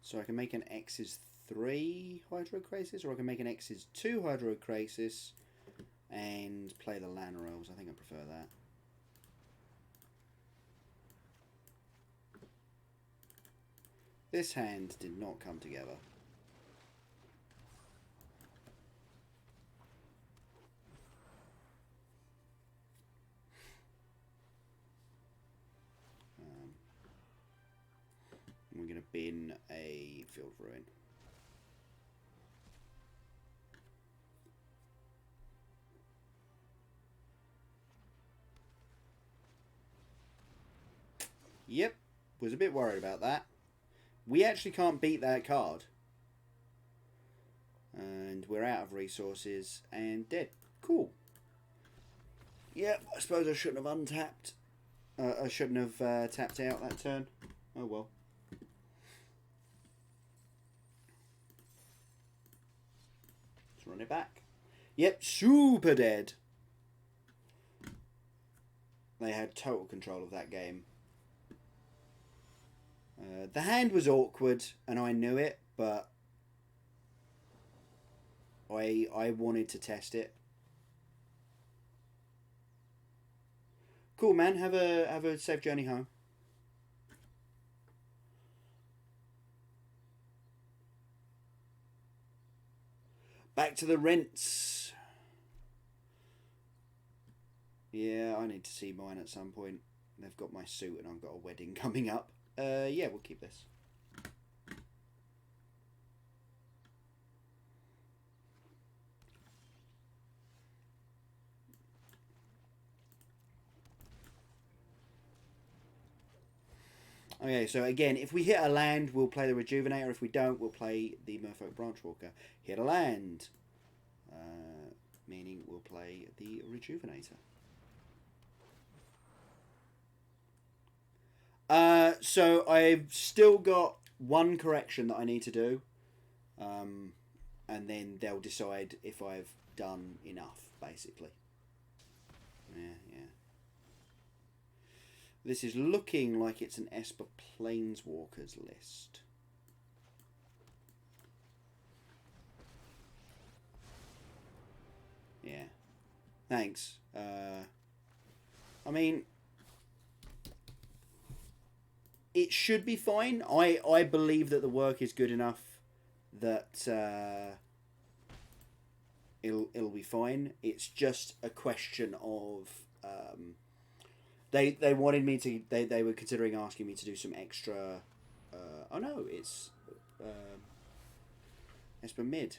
So I can make an X's 3 Hydro Crisis, or I can make an X's 2 Hydro Crisis and play the Llanowar Elves. I think I prefer that. This hand did not come together. We're going to bin a Field of Ruin. Yep, was a bit worried about that. We actually can't beat that card. And we're out of resources and dead. Cool. Yep, I suppose I shouldn't have untapped. I shouldn't have tapped out that turn. Oh well. Let's run it back. Yep, super dead. They had total control of that game. The hand was awkward, and I knew it, but I wanted to test it. Cool, man. Have a safe journey home. Back to the rents. Yeah, I need to see mine at some point. They've got my suit, and I've got a wedding coming up. Yeah, we'll keep this. Okay, so again, if we hit a land, we'll play the Rejuvenator. If we don't, we'll play the Merfolk Branchwalker. Hit a land, meaning we'll play the Rejuvenator. So I've still got one correction that I need to do, and then they'll decide if I've done enough, basically. Yeah. This is looking like it's an Esper Planeswalkers list. Yeah. Thanks. I mean, it should be fine. I believe that the work is good enough that it'll be fine. It's just a question of they wanted me to they were considering asking me to do some extra. Oh no, it's Esper mid,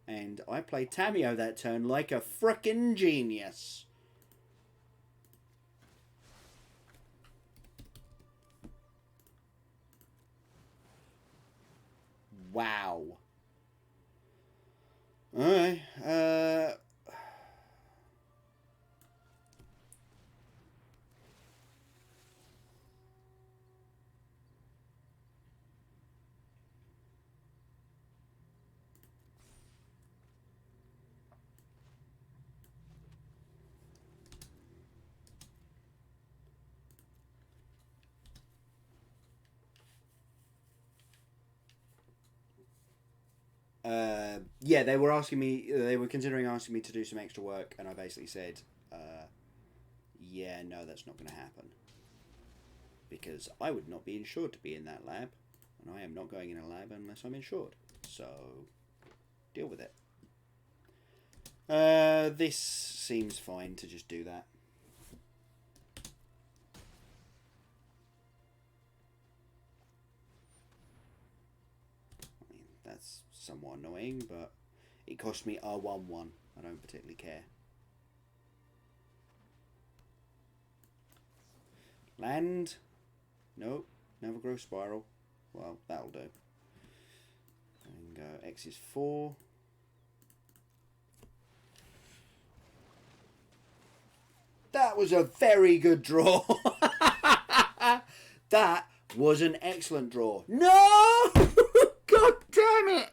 and I played Tamiyo that turn like a frickin' genius. Wow. Alright. Yeah, they were asking me. They were considering asking me to do some extra work, and I basically said, "Yeah, no, that's not going to happen because I would not be insured to be in that lab, and I am not going in a lab unless I'm insured. So, deal with it." This seems fine to just do that. I mean, that's somewhat annoying, but it cost me R11. I don't particularly care. Land. Nope. Never grow spiral. Well, that'll do. And go X is 4. That was a very good draw. That was an excellent draw. No! God damn it!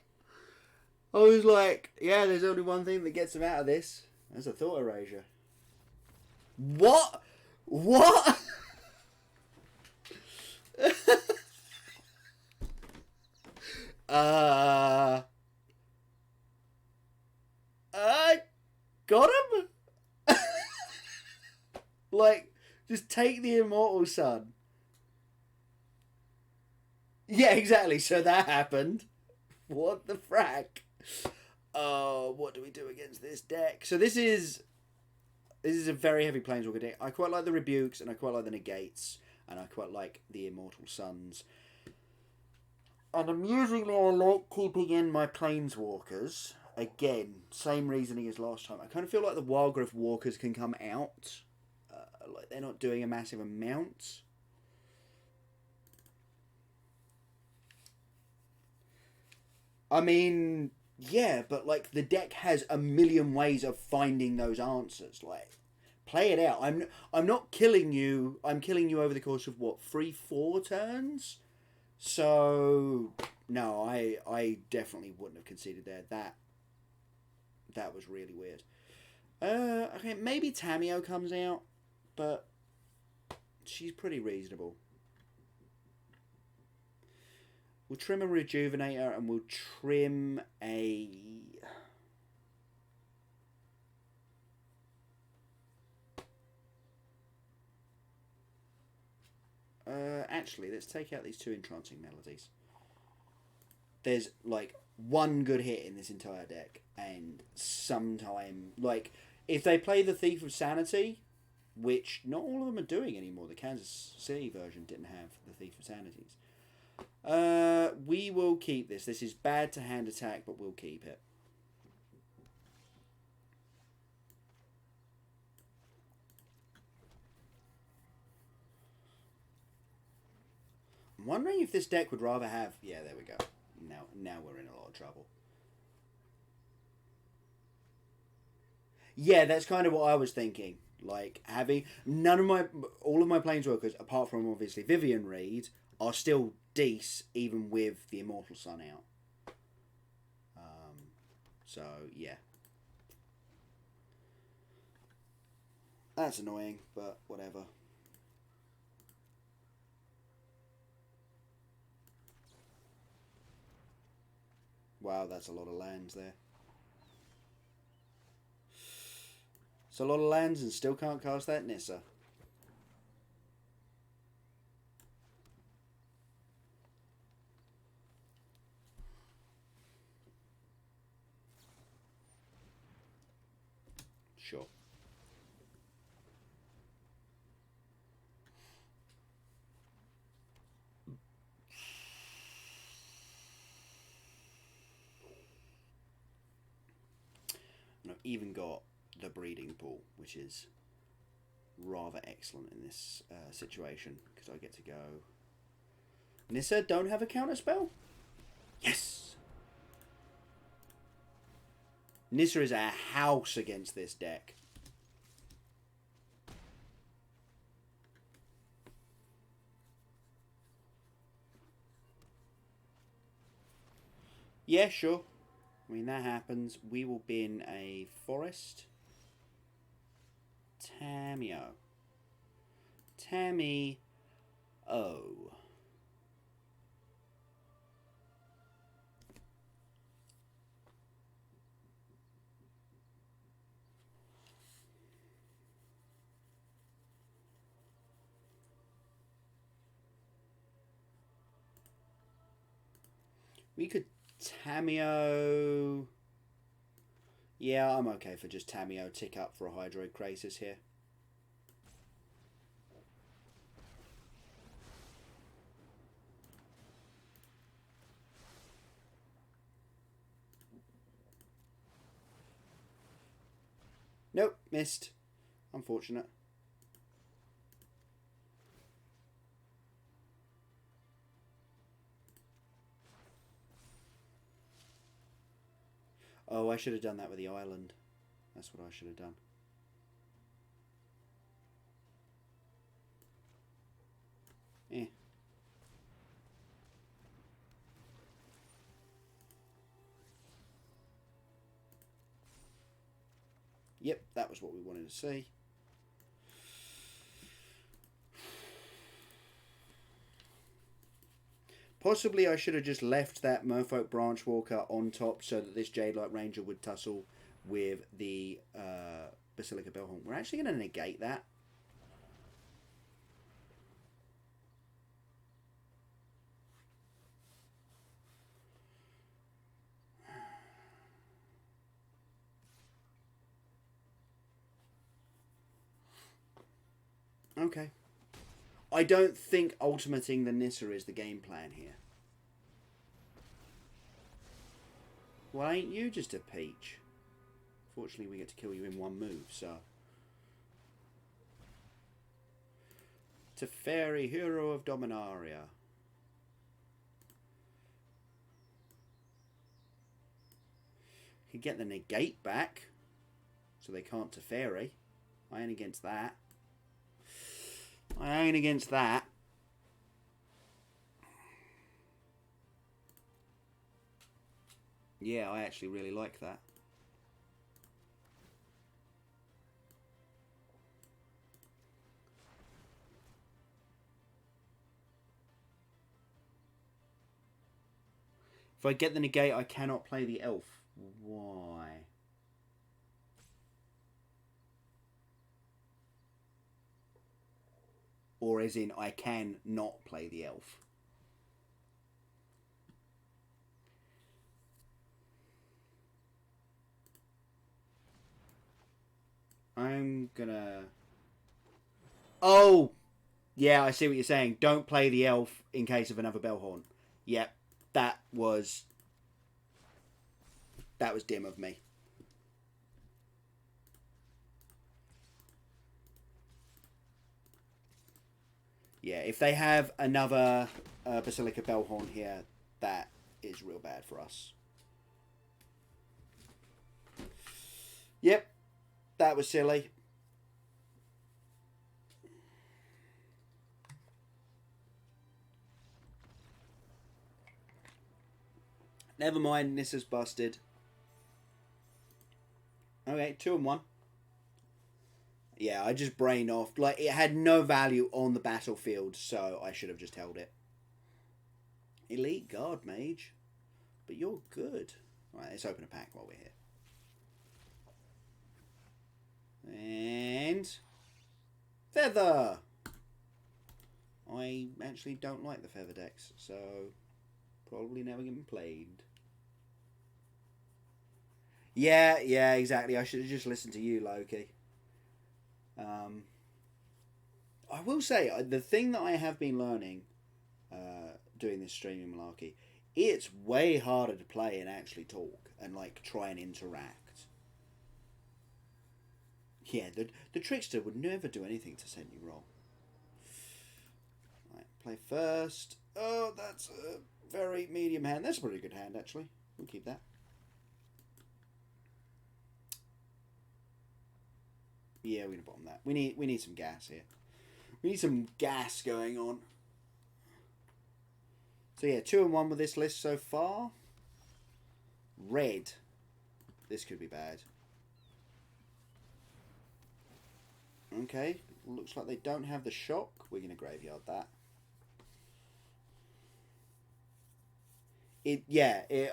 I was like, yeah, there's only one thing that gets him out of this. That's a thought erasure. What? What? I got him? Like, just take the Immortal Sun. Yeah, exactly. So that happened. What the frack? What do we do against this deck? So this is a very heavy Planeswalker deck. I quite like the Rebukes, and I quite like the Negates, and I quite like the Immortal Suns. And amusingly, I like keeping in my Planeswalkers. Again, same reasoning as last time. I kind of feel like the Wildgrowth Walkers can come out. Like they're not doing a massive amount. I mean, yeah, but like the deck has a million ways of finding those answers. Like, play it out. I'm not killing you. I'm killing you over the course of what, 3-4 turns. So no, I definitely wouldn't have conceded there. That was really weird. Okay, maybe Tamiyo comes out, but she's pretty reasonable. We'll trim a Rejuvenator and we'll trim a... Actually, let's take out these 2 Entrancing Melodies. There's, like, one good hit in this entire deck, and sometime... Like, if they play the Thief of Sanity, which not all of them are doing anymore, the Kansas City version didn't have the Thief of Sanities. We will keep this. This is bad to hand attack, but we'll keep it. I'm wondering if this deck would rather have... Yeah, there we go. Now we're in a lot of trouble. Yeah, that's kind of what I was thinking. Like, having... All of my Planeswalkers, apart from obviously Vivian Reed, are still decent, even with the Immortal Sun out. So, yeah. That's annoying, but whatever. Wow, that's a lot of lands there. It's a lot of lands and still can't cast that Nissa. Sure. And I've even got the Breeding Pool, which is rather excellent in this situation, because I get to go... Nissa don't have a counterspell? Yes! Nissa is a house against this deck. Yeah, sure. I mean, that happens. We will bin a Forest. Tamiyo. Tammy. Oh. We could Tameo. Yeah, I'm okay for just Tameo tick up for a Hydroid Krasis here. Nope, missed. Unfortunate. Oh, I should have done that with the island. That's what I should have done. Eh. Yep, that was what we wanted to see. Possibly I should have just left that Merfolk Branchwalker on top so that this Jade Light Ranger would tussle with the Basilica Bellhorn. We're actually going to negate that. Okay. I don't think ultimating the Nissa is the game plan here. Why ain't you just a peach? Fortunately, we get to kill you in one move, so... Teferi, Hero of Dominaria. Could get the negate back, so they can't Teferi. I ain't against that. I ain't against that. Yeah, I actually really like that. If I get the negate, I cannot play the elf. Why? Or as in, I can not play the elf. I'm gonna... Oh! Yeah, I see what you're saying. Don't play the elf in case of another Bellhorn. Yep, that was dim of me. Yeah, if they have another Basilica Bellhorn here, that is real bad for us. Yep, that was silly. Never mind, Nissa's busted. Okay, 2 and 1. Yeah, I just brain off. Like, it had no value on the battlefield, so I should have just held it. Elite Guard Mage. But you're good. Alright, let's open a pack while we're here. And... Feather! I actually don't like the Feather decks, so... Probably never get played. Yeah, exactly. I should have just listened to you, Loki. I will say, the thing that I have been learning doing this streaming malarkey, it's way harder to play and actually talk and like try and interact. Yeah, the trickster would never do anything to send you wrong. Right, play first. Oh, that's a very medium hand. That's a pretty good hand, actually. We'll keep that. Yeah, we're gonna bottom that. We need some gas here. We need some gas going on. So yeah, 2 and 1 with this list so far. Red. This could be bad. Okay, looks like they don't have the shock. We're gonna graveyard that.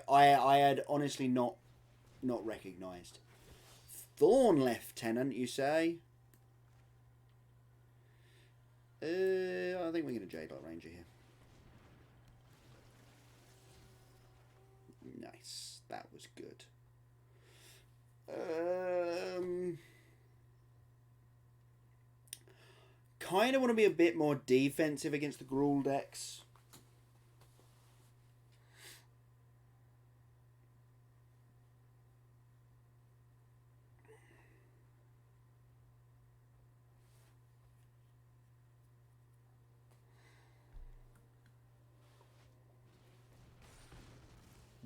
I had honestly not recognised. Thorn Lieutenant, you say? I think we're going to Jade Light Ranger here. That was good. Kind of want to be a bit more defensive against the Gruul decks.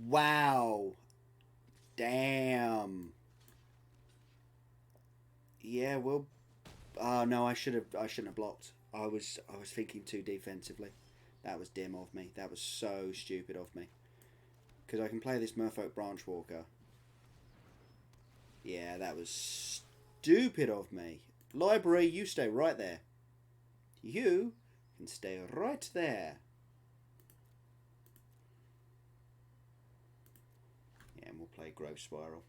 Wow. Damn. Yeah, well, oh no, I shouldn't have blocked. I was thinking too defensively. That was dim of me. That was so stupid of me. Because I can play this Merfolk Branchwalker. Yeah, that was stupid of me. Library, you stay right there. You can stay right there. Yeah, and we'll play Growth Spiral.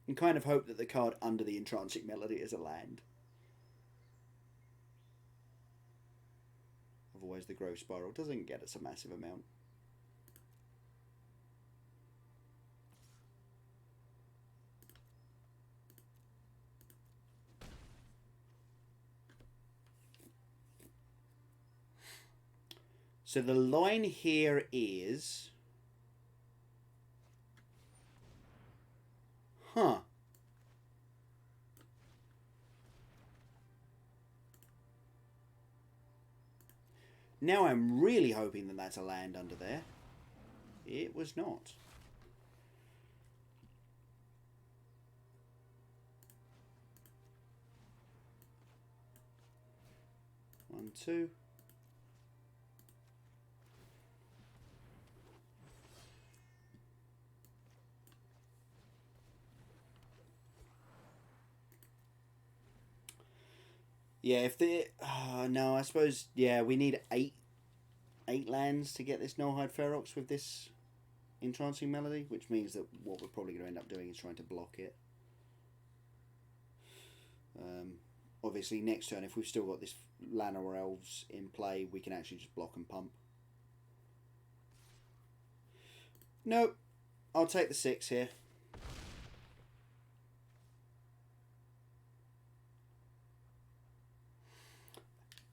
And kind of hope that the card under the Entrancing Melody is a land. Otherwise the Growth Spiral doesn't get us a massive amount. So the line here is... Huh. Now I'm really hoping that that's a land under there. It was not. One, two. Yeah, if the... no, I suppose... Yeah, we need eight lands to get this Nullhide Ferox with this Entrancing Melody, which means that what we're probably going to end up doing is trying to block it. Obviously, next turn, if we've still got this Lana or Elves in play, we can actually just block and pump. Nope. I'll take the 6 here.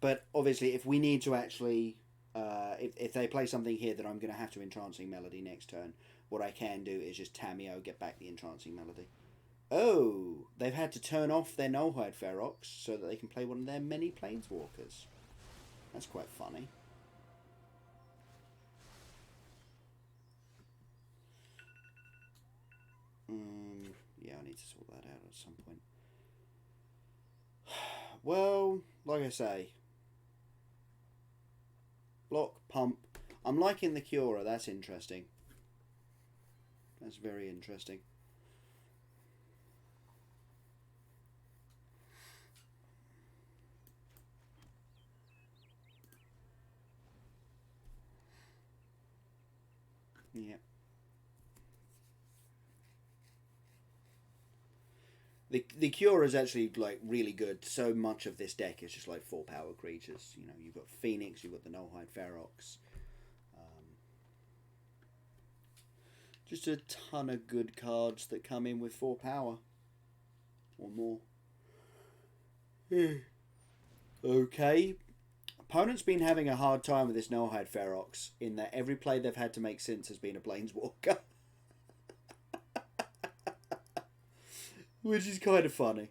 But obviously, if we need to actually... if they play something here that I'm going to have to Entrancing Melody next turn, what I can do is just Tamiyo, get back the Entrancing Melody. Oh, they've had to turn off their Nullhide Ferox so that they can play one of their many Planeswalkers. That's quite funny. Yeah, I need to sort that out at some point. Well, like I say, block, pump. I'm liking the Cura, that's interesting. That's very interesting. Yeah. The Cure is actually like really good. So much of this deck is just like 4-power creatures. You know, you've got Phoenix, you've got the Nullhide Ferox. Just a ton of good cards that come in with 4 power or more. Okay. Opponent's been having a hard time with this Nullhide Ferox in that every play they've had to make since has been a Planeswalker. Which is kind of funny.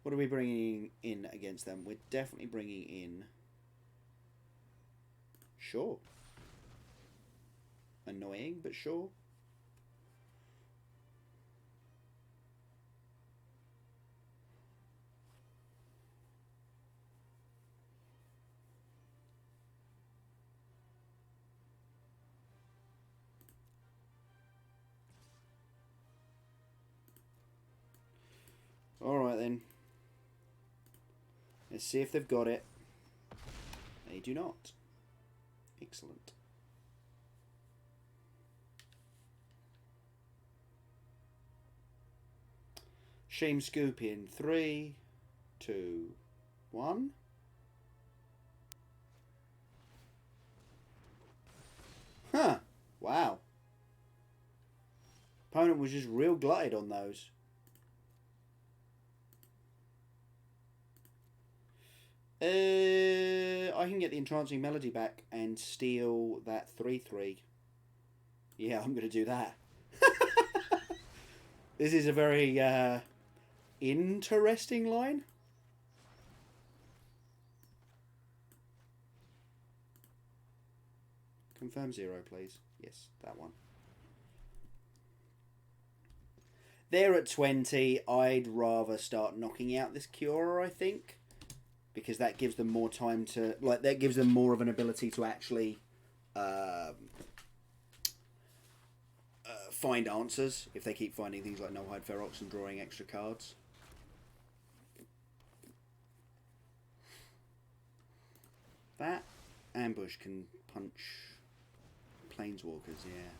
What are we bringing in against them? We're definitely bringing in... Sure. Annoying, but sure. Alright then. Let's see if they've got it. They do not. Excellent. Shame Scoop in 3, 2, 1. Wow. Opponent was just real glutted on those. I can get the Entrancing Melody back and steal that 3/3. Yeah, I'm going to do that. This is a very interesting line. Confirm 0, please. Yes, that one. They're at 20. I'd rather start knocking out this Cure, I think. Because that gives them more time to... Like, that gives them more of an ability to actually... find answers if they keep finding things like Nullhide Ferox and drawing extra cards. That ambush can punch Planeswalkers, yeah.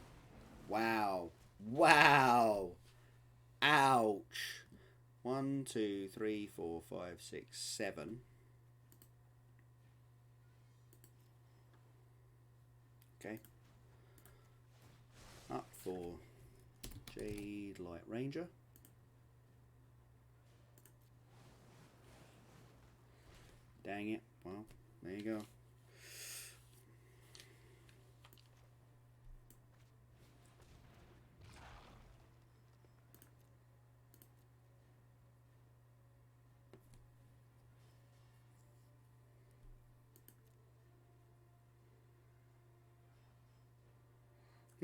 Wow. Wow. Ouch. 1, 2, 3, 4, 5, 6, 7. Okay. Up for Jade Light Ranger. Dang it. Well, there you go.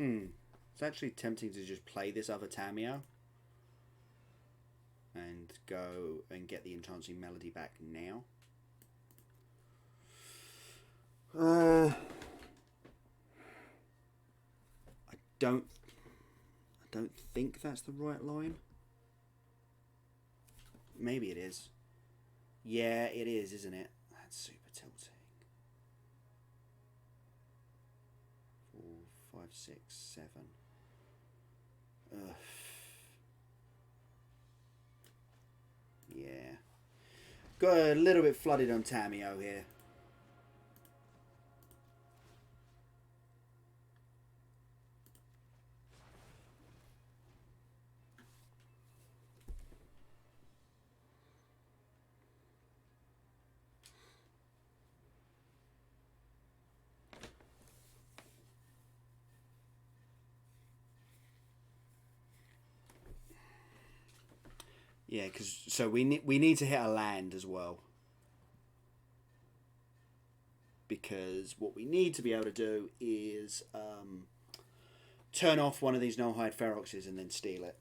It's actually tempting to just play this other Tameo and go and get the Entrancing Melody back now. I don't think that's the right line. Maybe it is. Yeah, it is, isn't it? That's super tilting. 4, 5, 6, 7. Ugh. Yeah. Got a little bit flooded on Tameo here. Yeah, because so we need to hit a land as well. Because what we need to be able to do is turn off one of these Nullhide Feroxes and then steal it.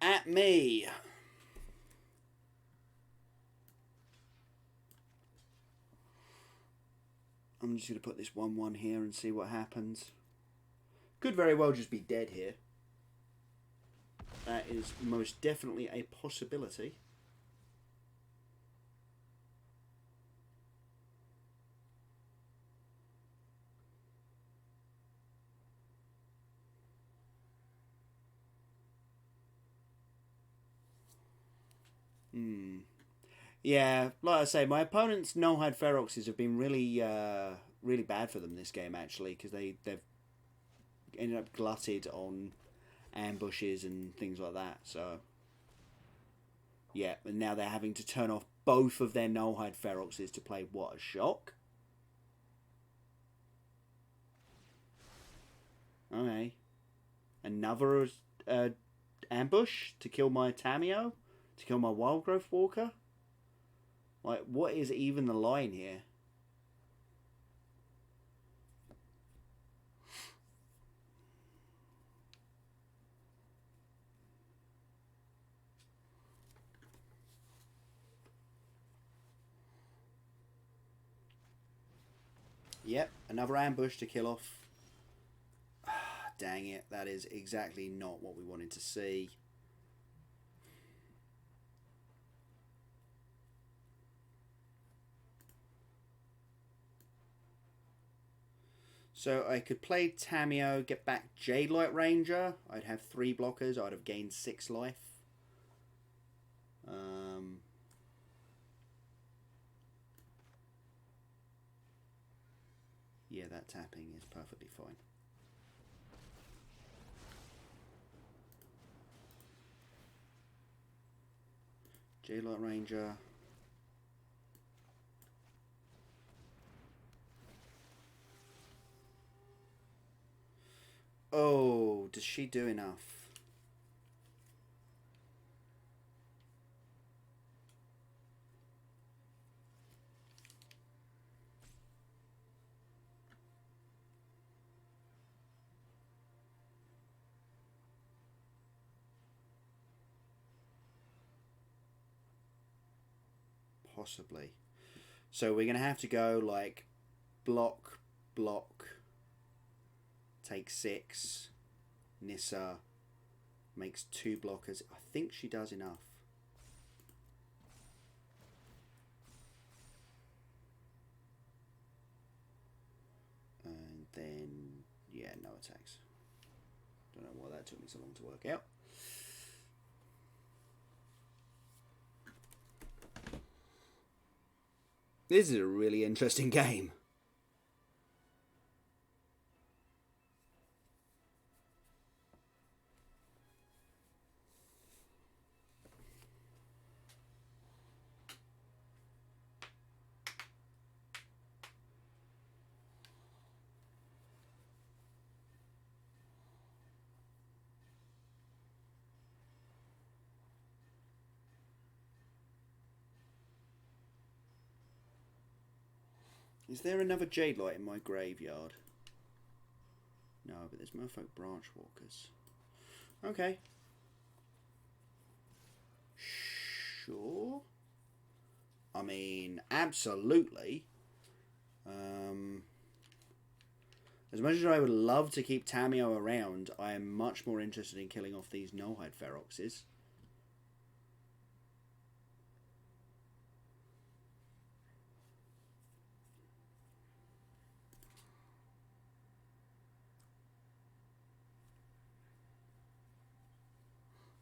At me. I'm just going to put this 1/1 here and see what happens. Could very well just be dead here. That is most definitely a possibility. Yeah, like I say, my opponent's Nullhide Feroxes have been really, really bad for them this game, actually, because they've ended up glutted on ambushes and things like that, so... Yeah, and now they're having to turn off both of their Nullhide Feroxes to play what, a shock? Okay. Another ambush to kill my Tameo? To kill my Wildgrowth Walker? Like, what is even the line here? Yep, another ambush to kill off. Dang it, that is exactly not what we wanted to see. So I could play Tameo, get back Jade Light Ranger. I'd have 3 blockers. I'd have gained 6 life. hear that tapping is perfectly fine. J-Light Ranger. Oh, does she do enough? Possibly. So we're going to have to go like block, block, take 6. Nissa makes 2 blockers. I think she does enough. And then, yeah, no attacks. Don't know why that took me so long to work out. This is a really interesting game. Is there another Jade Light in my graveyard? No, but there's Merfolk Branch Walkers. Okay. Sure. I mean, absolutely. As much as I would love to keep Tamiyo around, I am much more interested in killing off these Nullhide Feroxes.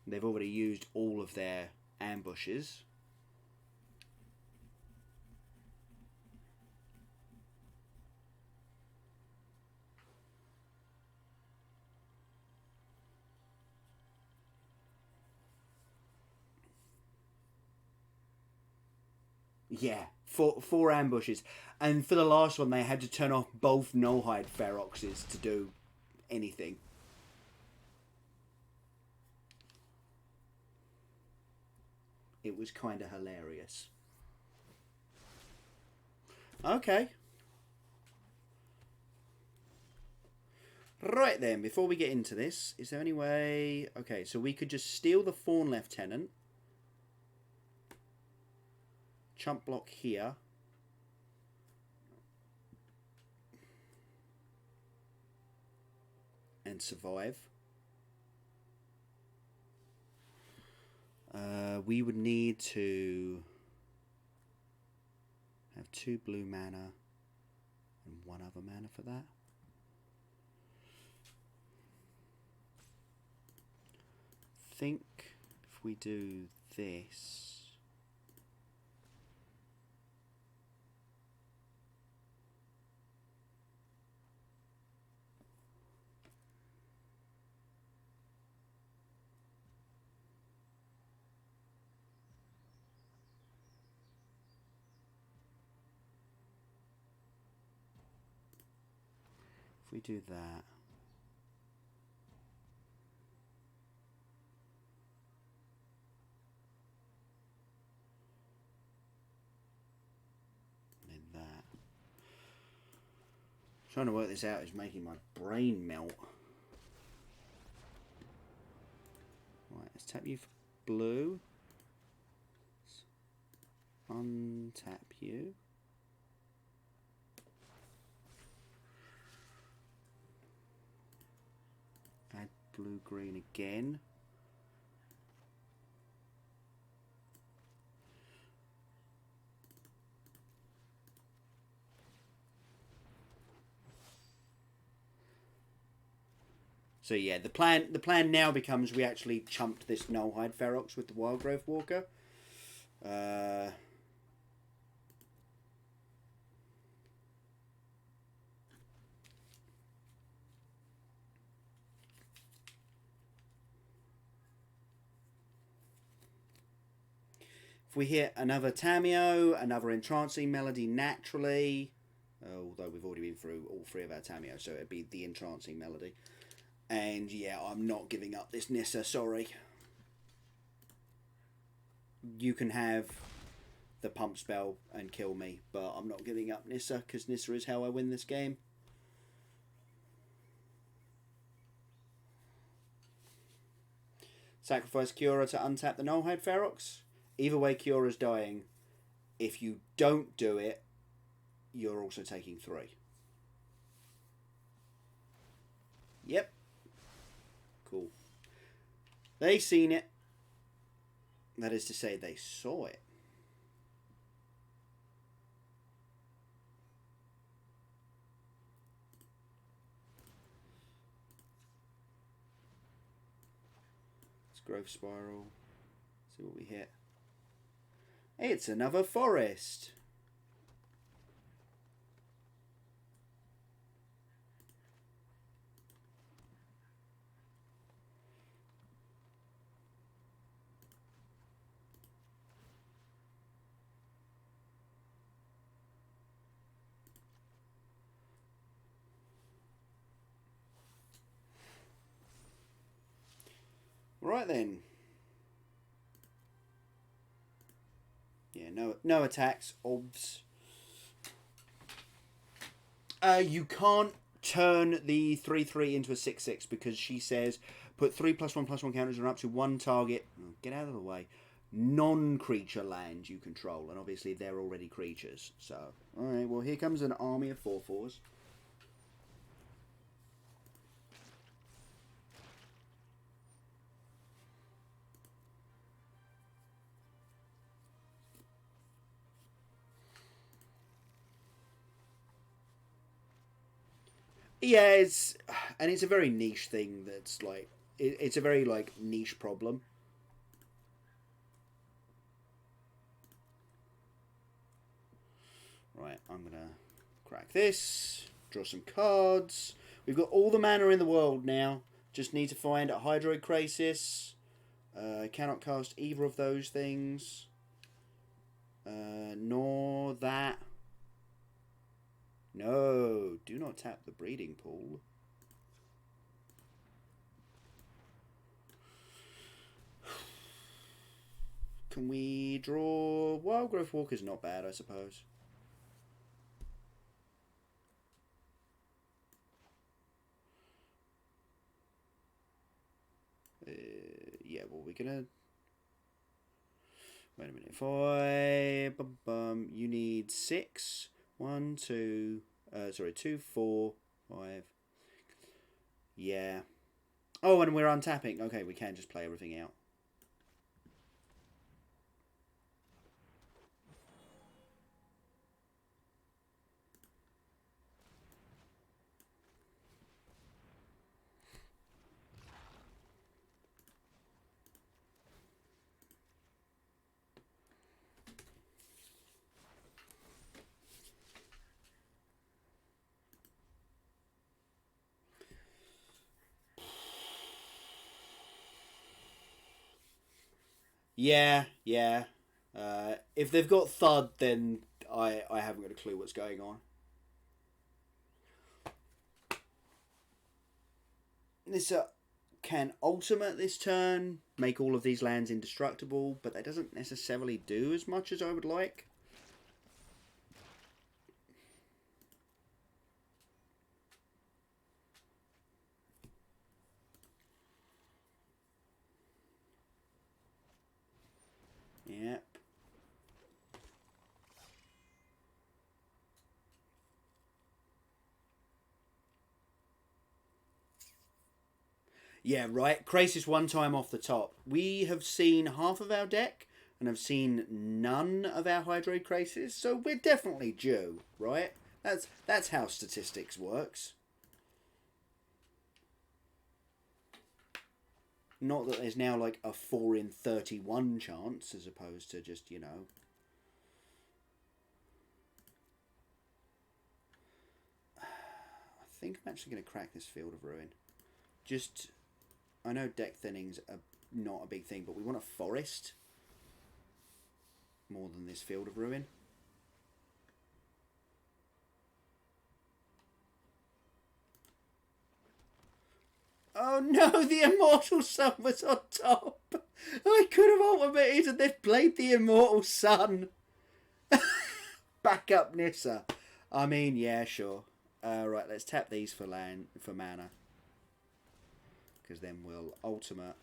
They've already used all of their ambushes. Yeah, four ambushes. And for the last one, they had to turn off both Nullhide Feroxes to do anything. It was kind of hilarious. Okay. Right then, before we get into this, is there any way... Okay, so we could just steal the Fawn Lieutenant. Chump block here. And survive. We would need to have 2 blue mana and 1 other mana for that. I think if we do this... If we do that, and then that. Trying to work this out is making my brain melt. Right, let's tap you for blue. Let's untap you. Add blue green again. So yeah, the plan now becomes we actually chumped this Nullhide Ferox with the Wildgrowth Walker. If we hit another Tameo, another Entrancing Melody naturally, although we've already been through all three of our Tameo, so it'd be the Entrancing Melody. And yeah, I'm not giving up this Nissa, sorry. You can have the pump spell and kill me, but I'm not giving up Nissa, because Nissa is how I win this game. Sacrifice Kiora to untap the Nullhide Ferox. Either way, Kiora's dying. If you don't do it, you're also taking 3. Yep. Cool. They seen it. That is to say, they saw it. It's Growth Spiral. See what we hit. It's another forest. Right then. Yeah, no attacks, obs. You can't turn the 3/3 into a 6/6 because she says put 3+1/+1 counters on up to one target. Get out of the way. Non-creature land you control, and obviously they're already creatures. So, all right. Well, here comes an army of 4/4s. Yeah, it's a very niche thing. That's like it's a very like niche problem. Right, I'm gonna crack this. Draw some cards. We've got all the mana in the world now. Just need to find a Hydroid Krasis. Cannot cast either of those things. Nor that. No, do not tap the breeding pool. Can we draw... Wild Growth Walker's not bad, I suppose. Yeah, well, we're gonna... Wait a minute. You need 6. 1, 2... sorry, 2, 4, 5... Yeah. Oh, and we're untapping. Okay, we can just play everything out. Yeah, yeah. If they've got Thud, then I haven't got a clue what's going on. This can ultimate this turn, make all of these lands indestructible, but that doesn't necessarily do as much as I would like. Yep. Yeah, right. Krasis one time off the top. We have seen half of our deck and have seen none of our Hydroid Krasis, so we're definitely due, right? That's how statistics works. Not that there's now like a 4 in 31 chance as opposed to just, you know. I think I'm actually going to crack this Field of Ruin. Just, I know deck thinnings are not a big thing, but we want a forest. more than this Field of Ruin. Oh no, the Immortal Sun was on top. I could have ultimated and they've played the Immortal Sun. Back up Nissa. I mean, yeah, sure. Right, let's tap these for mana. Because then we'll ultimate.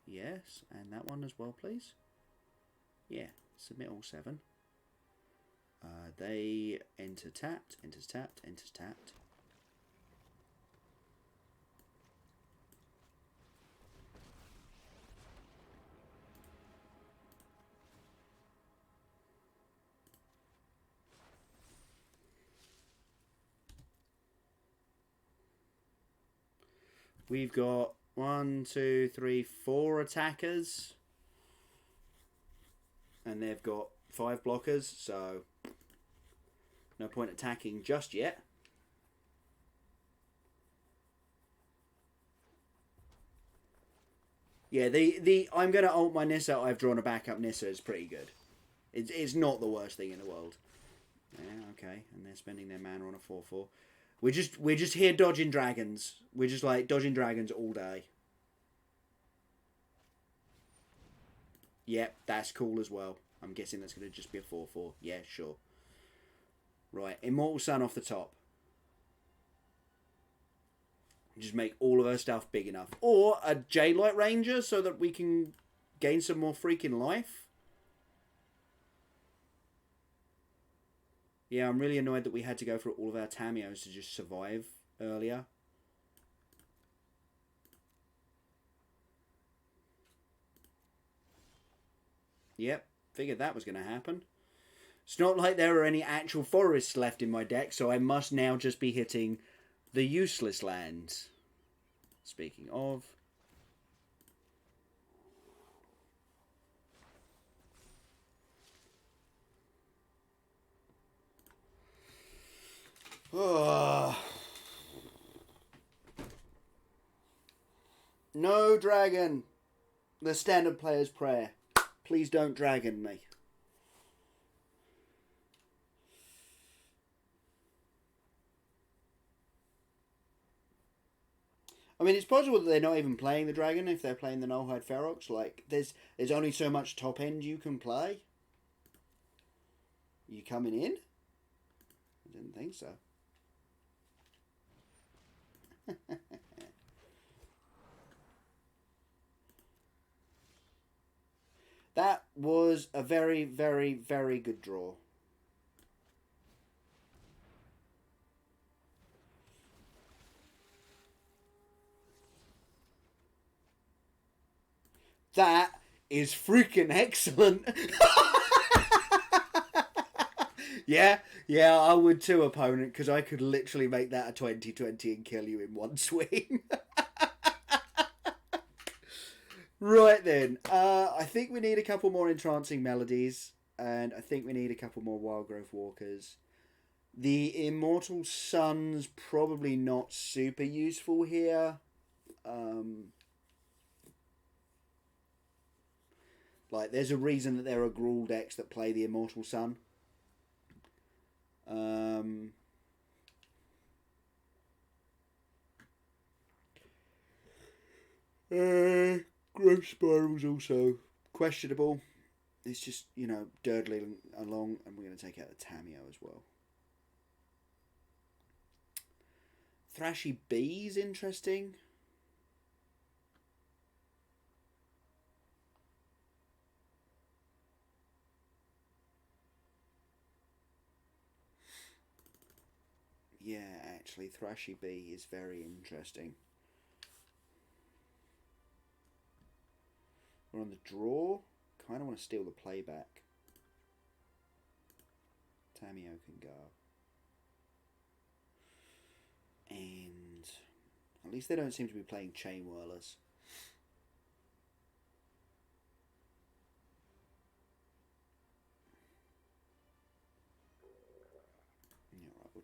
Yes, and that one as well, please. Yeah, submit all 7. They enter tapped, enters tapped, enters tapped. We've got 1, 2, 3, 4 attackers. And they've got 5 blockers, so no point attacking just yet. Yeah, the I'm going to ult my Nissa, I've drawn a backup Nissa is pretty good. It's not the worst thing in the world. Yeah, okay. And they're spending their mana on a 4/4. We're just here dodging dragons. We're just like dodging dragons all day. Yep, that's cool as well. I'm guessing that's going to just be a 4/4. Yeah, sure. Right, Immortal Sun off the top. Just make all of her stuff big enough. Or a J-Light Ranger so that we can gain some more freaking life. Yeah, I'm really annoyed that we had to go for all of our Tamios to just survive earlier. Yep, figured that was going to happen. It's not like there are any actual forests left in my deck, so I must now just be hitting the useless lands. Speaking of... No dragon. The standard player's prayer. Please don't dragon me. I mean, it's possible that they're not even playing the dragon if they're playing the Nullhide Ferox. Like, there's only so much top end you can play. You coming in? I didn't think so. That was a very, very, very good draw. That is freaking excellent. Yeah, I would too, opponent, because I could literally make that a 20/20 and kill you in one swing. Right then, I think we need a couple more Entrancing Melodies, and I think we need a couple more Wildgrowth Walkers. The Immortal Sun's probably not super useful here. Like, there's a reason that there are Gruul decks that play the Immortal Sun. Growth Spiral's also questionable. It's just, you know, durdling along, and we're going to take out the Tameo as well. Thrashy Bee's interesting. Yeah, actually, Thrashy Bee is very interesting. We're on the draw. Kind of want to steal the playback. Tameo can go. And at least they don't seem to be playing Chain Whirlers.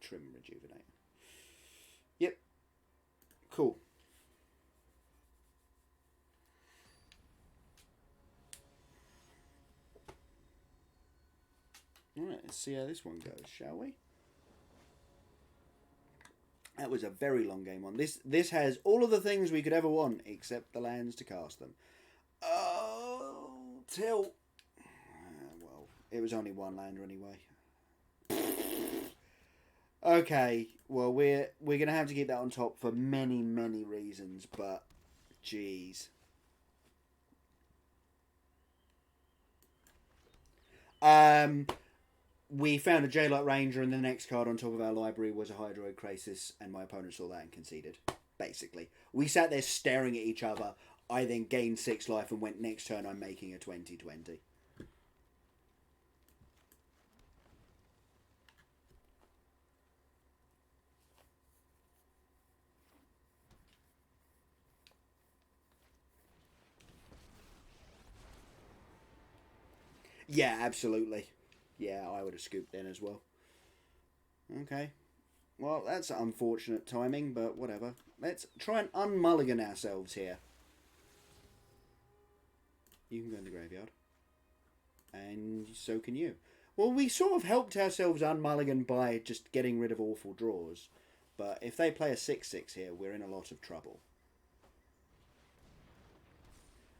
trim rejuvenate. Yep. Cool. Alright, let's see how this one goes, shall we? That was a very long game one. This has all of the things we could ever want, except the lands to cast them. Oh, tilt. Well, it was only one lander anyway. Okay, well we're gonna have to keep that on top for many reasons, but jeez. We found a J-Light Ranger, and the next card on top of our library was a Hydroid Crisis, and my opponent saw that and conceded. Basically, we sat there staring at each other. I then gained 6 life and went, next turn I'm making a 20/20. Yeah, absolutely. Yeah, I would have scooped in as well. Okay. Well, that's unfortunate timing, but whatever. Let's try and unmulligan ourselves here. You can go in the graveyard. And so can you. Well, we sort of helped ourselves unmulligan by just getting rid of awful draws. But if they play a 6/6 here, we're in a lot of trouble.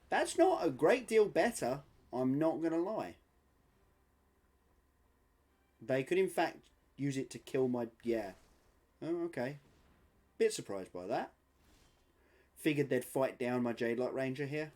That's not a great deal better, I'm not going to lie. They could, in fact, use it to kill my... Yeah. Oh, okay. Bit surprised by that. Figured they'd fight down my Jade-Light Ranger here.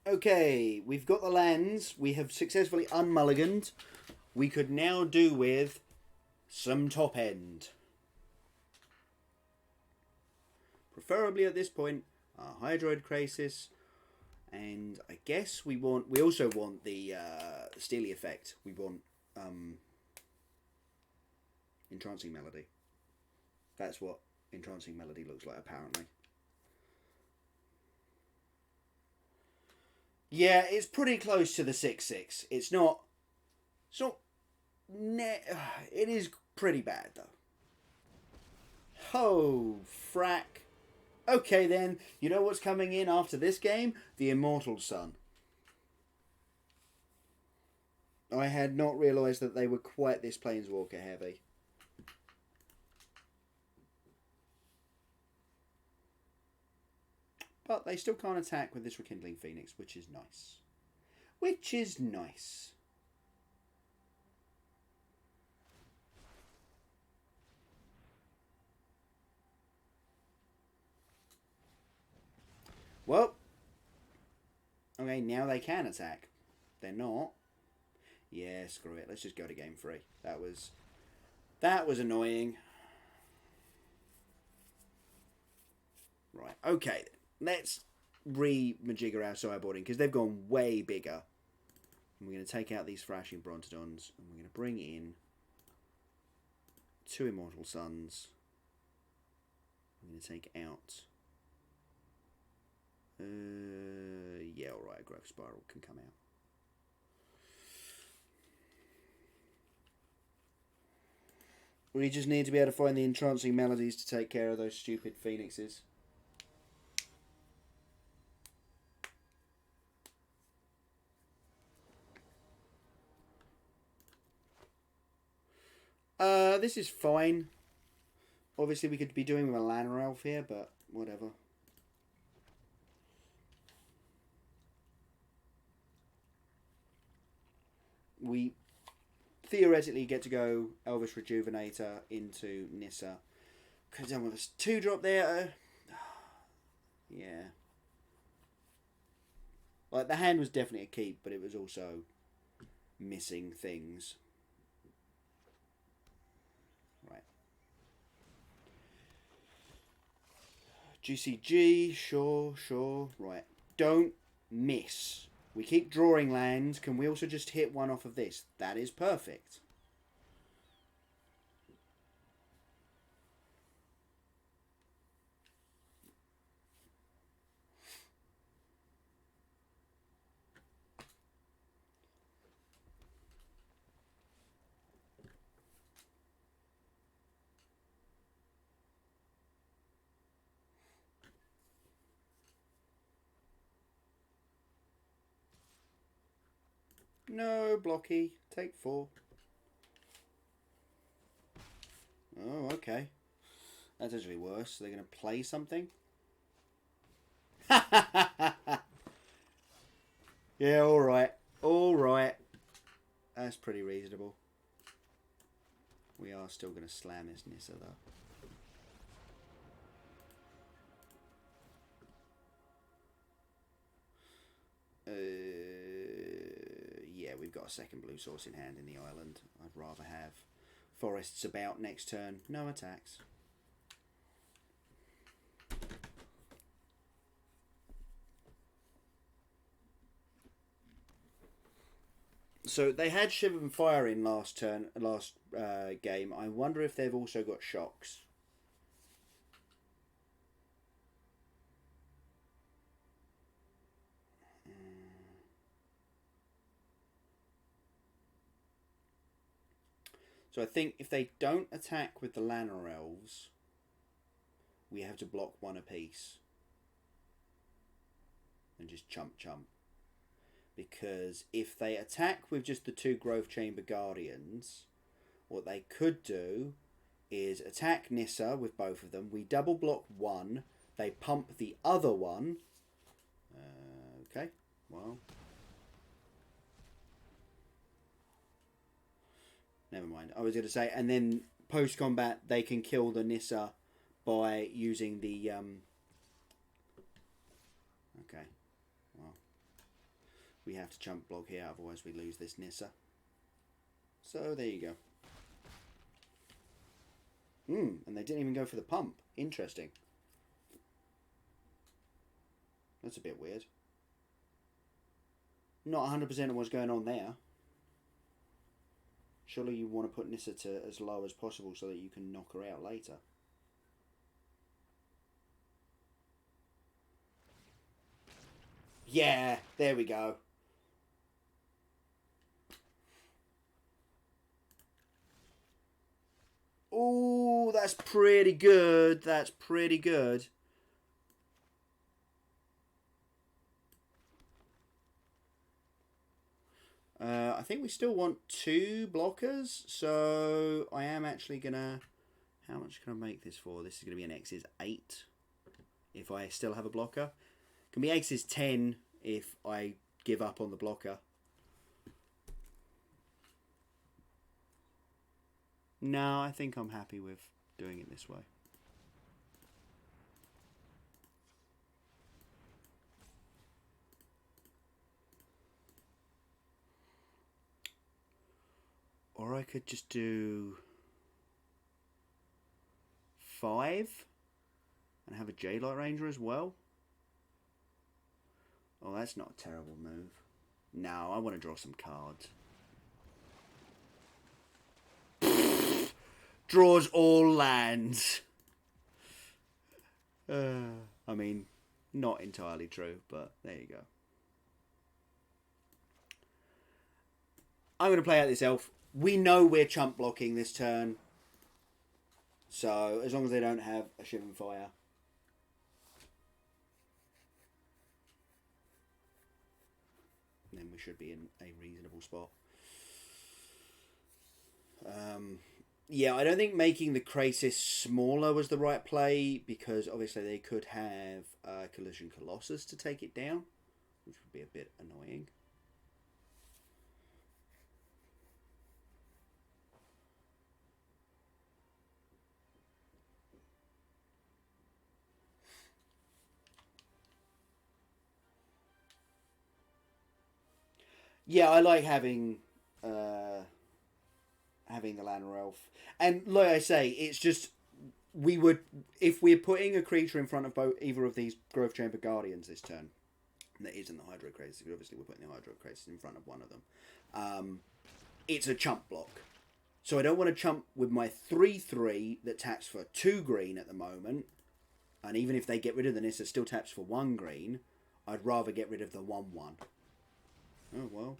Okay, we've got the lands. We have successfully unmulliganed. We could now do with some top end. Preferably at this point, Hydroid Crisis. And I guess we also want the Steely effect. We want Entrancing Melody. That's what Entrancing Melody looks like, apparently. Yeah, it's pretty close to the 6/6. It's not. It is pretty bad though. Oh, frack. Okay then, you know what's coming in after this game? The Immortal Sun. I had not realised that they were quite this Planeswalker heavy. But they still can't attack with this Rekindling Phoenix, which is nice. Which is nice. Well. Okay, now they can attack. They're not. Yeah, screw it. Let's just go to game 3. That was annoying. Right, okay. Let's re-majigger our sideboarding because they've gone way bigger. And we're going to take out these Thrashing Brontodons and we're going to bring in 2 Immortal Suns. I'm going to take out... yeah, alright, a Growth Spiral can come out. We just need to be able to find the Entrancing Melodies to take care of those stupid Phoenixes. This is fine. Obviously, we could be doing with a Lana Elf here, but whatever. We theoretically get to go Elvish Rejuvenator into Nissa. Could have done with a 2-drop there. Yeah. Like, the hand was definitely a keep, but it was also missing things. Right. GCG, sure. Right. Don't miss. We keep drawing lands. Can we also just hit one off of this? That is perfect. No, blocky. Take 4. Oh, okay. That's actually worse. They're going to play something? Yeah, alright. Alright. That's pretty reasonable. We are still going to slam this Nissa, though. Yeah, we've got a second blue source in hand in the island. I'd rather have forests about next turn. No attacks. So they had Shiver and Fire in last game. I wonder if they've also got shocks. So I think if they don't attack with the Lanner Elves, we have to block 1 apiece. And just chump chump. Because if they attack with just the 2 Growth Chamber Guardians, what they could do is attack Nissa with both of them. We double block 1. They pump the other one. Okay, well. Never mind. I was going to say, and then post-combat, they can kill the Nissa by using the... Okay, well. We have to chump block here, otherwise we lose this Nissa. So, there you go. And they didn't even go for the pump. Interesting. That's a bit weird. Not 100% of what's going on there. Surely you want to put Nissa to as low as possible so that you can knock her out later. Yeah, there we go. Oh, that's pretty good. That's pretty good. I think we still want 2 blockers, so I am actually gonna... How much can I make this for? This is gonna be an X's 8 if I still have a blocker. Can be X's 10 if I give up on the blocker. No, I think I'm happy with doing it this way. Or I could just do 5 and have a J-Light Ranger as well. Oh, that's not a terrible move. No, I want to draw some cards. Draws all lands. I mean, not entirely true, but there you go. I'm going to play out this elf. We know we're chump blocking this turn. So, as long as they don't have a Shiver and Fire. Then we should be in a reasonable spot. Yeah, I don't think making the Krasis smaller was the right play, because obviously they could have Collision Colossus to take it down, which would be a bit annoying. Yeah, I like having the Lanner Elf. And like I say, it's just, if we're putting a creature in front of either of these Growth Chamber Guardians this turn, That isn't the Hydro Krasis, because obviously we're putting the Hydro Krasis in front of one of them. It's a chump block. So I don't want to chump with my 3/3 that taps for 2 green at the moment. And even if they get rid of the Nissa, still taps for 1 green. I'd rather get rid of the 1/1. Oh, well.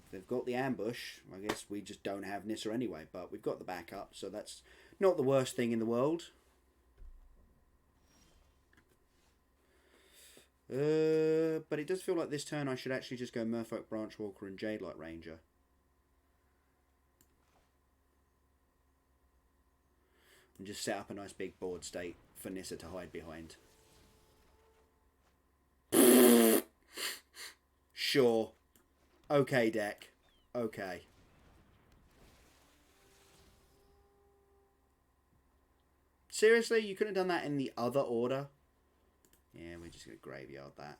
If they've got the ambush, I guess we just don't have Nissa anyway. But we've got the backup, so that's not the worst thing in the world. But it does feel like this turn I should actually just go Merfolk, Branchwalker and Jadelight Ranger. And just set up a nice big board state for Nissa to hide behind. Sure. Okay, deck. Okay. Seriously? You couldn't have done that in the other order? Yeah, we're just going to graveyard that.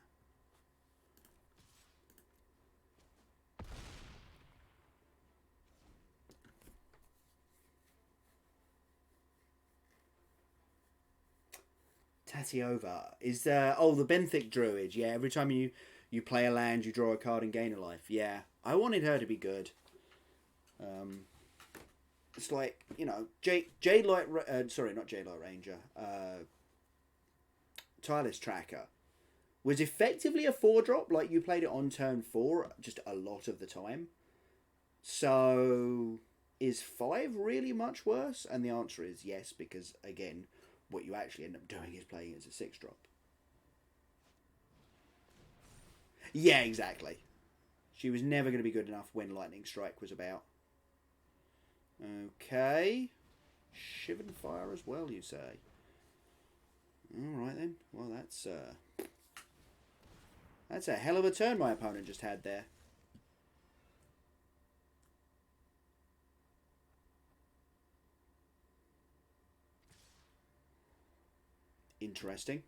Tatiova is the Benthic Druid. Yeah, every time you play a land, you draw a card and gain a life. Yeah, I wanted her to be good. It's like, you know, sorry, not Jadelight Ranger. Tireless Tracker was effectively a 4-drop. Like, you played it on turn 4 just a lot of the time. So is 5 really much worse? And the answer is yes, because again, what you actually end up doing is playing it as a 6-drop. Yeah, exactly. She was never going to be good enough when Lightning Strike was about. Okay. Shivan Fire as well, you say? Alright then. Well, that's a hell of a turn my opponent just had there. Interesting.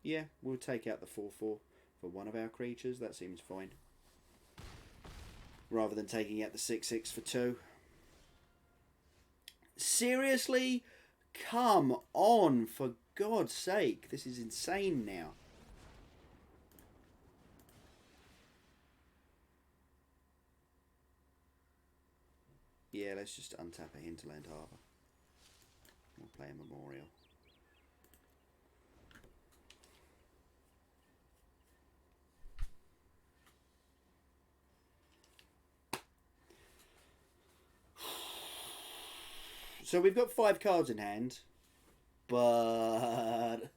Yeah, we'll take out the 4/4 for one of our creatures. That seems fine. Rather than taking out the 6/6 for 2. Seriously? Come on, for God's sake. This is insane now. Yeah, let's just untap a Hinterland Harbour. We'll play a Memorial. So we've got 5 cards in hand, but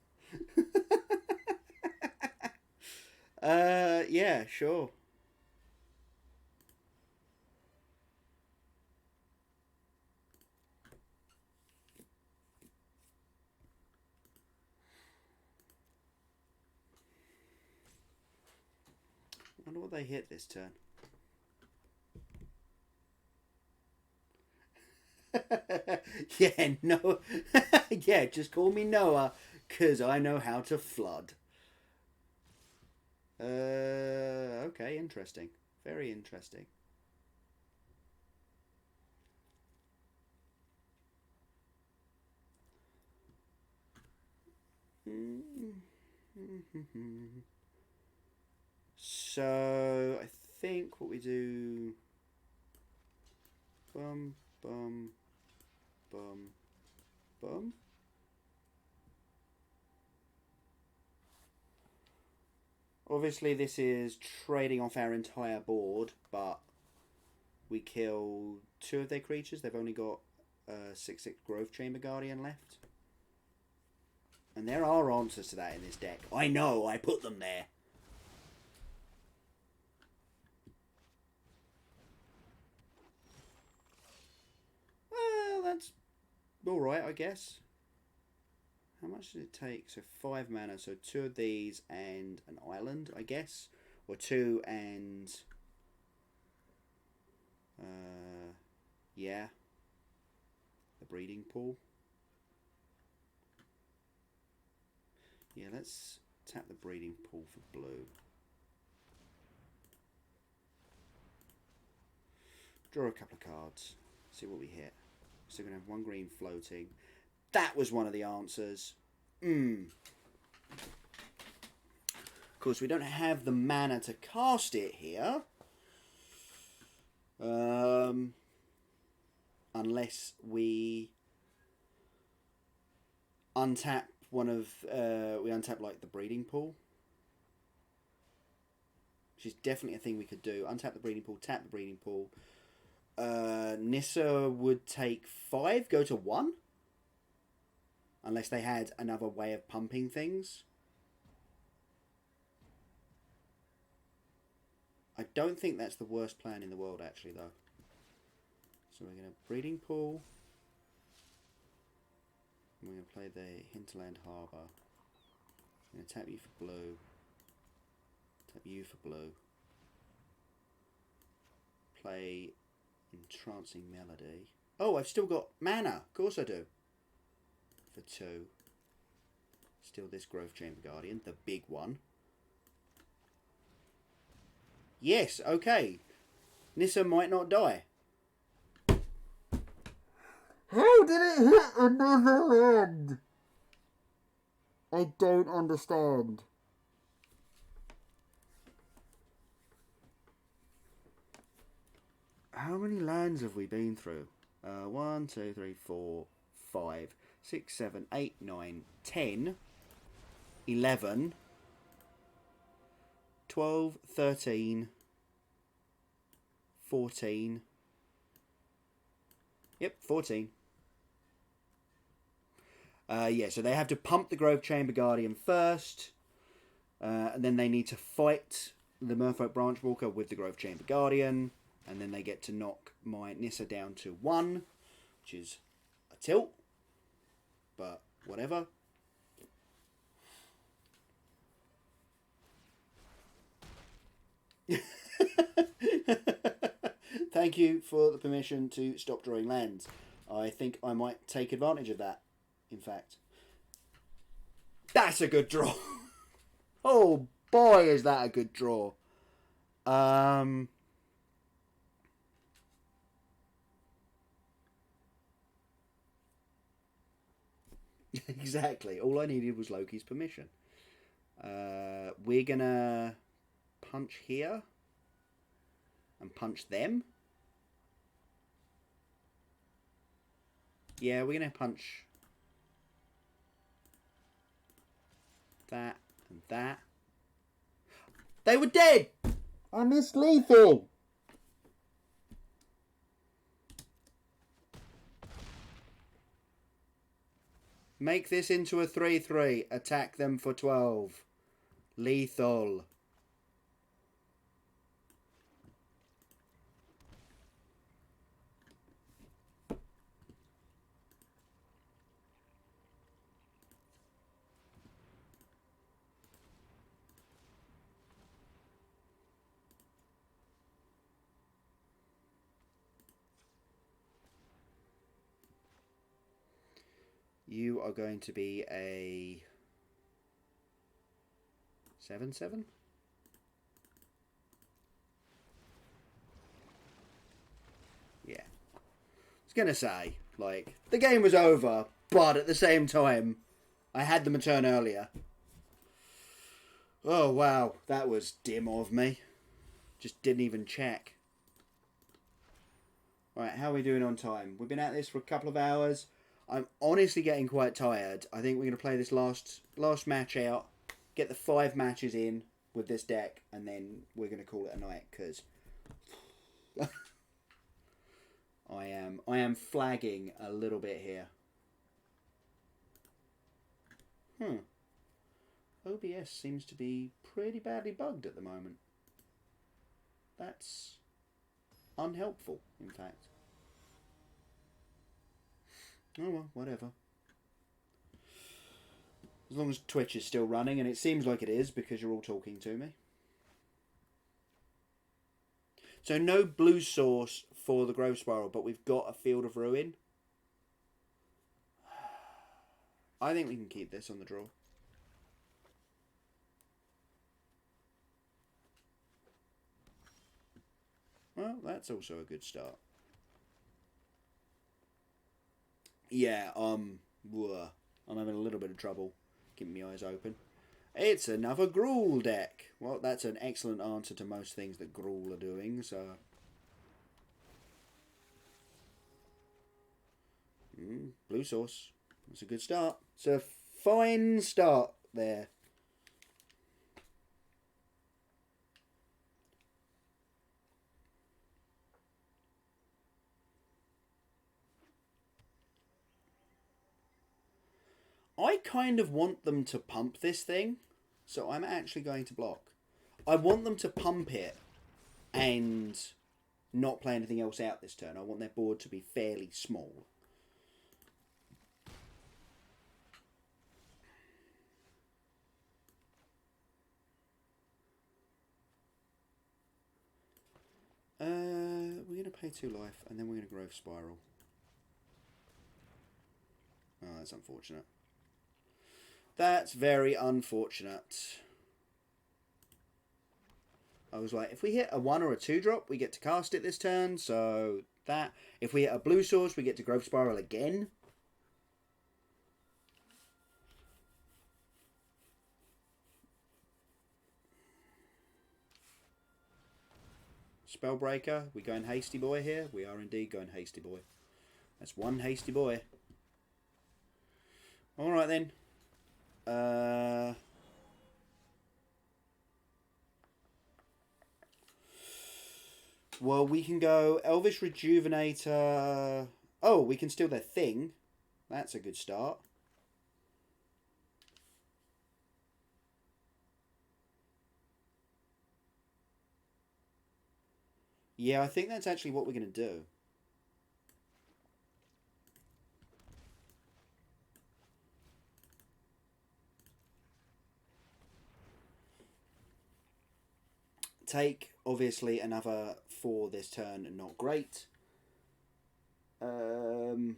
yeah, sure. I wonder what they hit this turn. Yeah, no. Yeah, just call me Noah, because I know how to flood. Okay, interesting. Very interesting. So, I think what we do... Bum, bum, bum, bum. Obviously, this is trading off our entire board, but we kill 2 of their creatures. They've only got a 6/6 Growth Chamber Guardian left. And there are answers to that in this deck. I know, I put them there. Well, that's alright, I guess. How much does it take? So 5 mana, so 2 of these and an island, I guess. Or 2 and... yeah. The breeding pool. Yeah, let's tap the breeding pool for blue. Draw a couple of cards. See what we hit. So we're going to have one green floating. That was one of the answers. Of course, we don't have the mana to cast it here. Unless we untap one of... we untap, like, the breeding pool. Which is definitely a thing we could do. Untap the breeding pool, tap the breeding pool. Nissa would take 5, go to 1. Unless they had another way of pumping things. I don't think that's the worst plan in the world, actually, though. So we're going to breeding pool. And we're going to play the Hinterland Harbour. I'm going to tap you for blue. Tap you for blue. Play Entrancing Melody. Oh, I've still got mana. Of course I do. For 2. Still this Growth Chamber Guardian, the big one. Yes, okay. Nissa might not die. How did it hit another land? I don't understand. How many lands have we been through? 1, 2, 3, 4, 5, 6, 7, 8, 9, 10, 11, 12, 13, 14. Yep, 14. Yeah, so they have to pump the Grove Chamber Guardian first. And then they need to fight the Merfolk Branchwalker with the Grove Chamber Guardian. And then they get to knock my Nissa down to 1, which is a tilt. But whatever. Thank you for the permission to stop drawing lands. I think I might take advantage of that, in fact. That's a good draw. Oh boy, is that a good draw. Exactly. All I needed was Loki's permission. We're gonna punch here and punch them. Yeah, we're gonna punch that and that. They were dead! I missed lethal! Make this into a 3-3. Attack them for 12. Lethal. You are going to be a 7/7? Yeah. I was going to say, like, the game was over, but at the same time, I had them a turn earlier. Oh, wow. That was dim of me. Just didn't even check. Right, how are we doing on time? We've been at this for a couple of hours. I'm honestly getting quite tired. I think we're going to play this last match out, get the 5 matches in with this deck, and then we're going to call it a night, because I am flagging a little bit here. OBS seems to be pretty badly bugged at the moment. That's unhelpful, in fact. Oh well, whatever. As long as Twitch is still running, and it seems like it is because you're all talking to me. So no blue source for the Grove Spiral, but we've got a Field of Ruin. I think we can keep this on the draw. Well, that's also a good start. Yeah, I'm having a little bit of trouble keeping my eyes open. It's another Gruul deck. Well, that's an excellent answer to most things that Gruul are doing, so... blue source. That's a good start. It's a fine start there. I kind of want them to pump this thing, so I'm actually going to block. I want them to pump it and not play anything else out this turn. I want their board to be fairly small. We're going to pay 2 life, and then we're going to Growth Spiral. Oh, that's unfortunate. That's very unfortunate. I was like, if we hit a 1 or a 2 drop, we get to cast it this turn, so that. If we hit a blue source, we get to Growth Spiral again. Spellbreaker, we going Hasty Boy here? We are indeed going Hasty Boy. That's 1 Hasty Boy. Alright then. Well, we can go Elvish Rejuvenator. Oh, we can steal their thing. That's a good start. Yeah, I think that's actually what we're going to do. Take, obviously, another 4 this turn, not great. But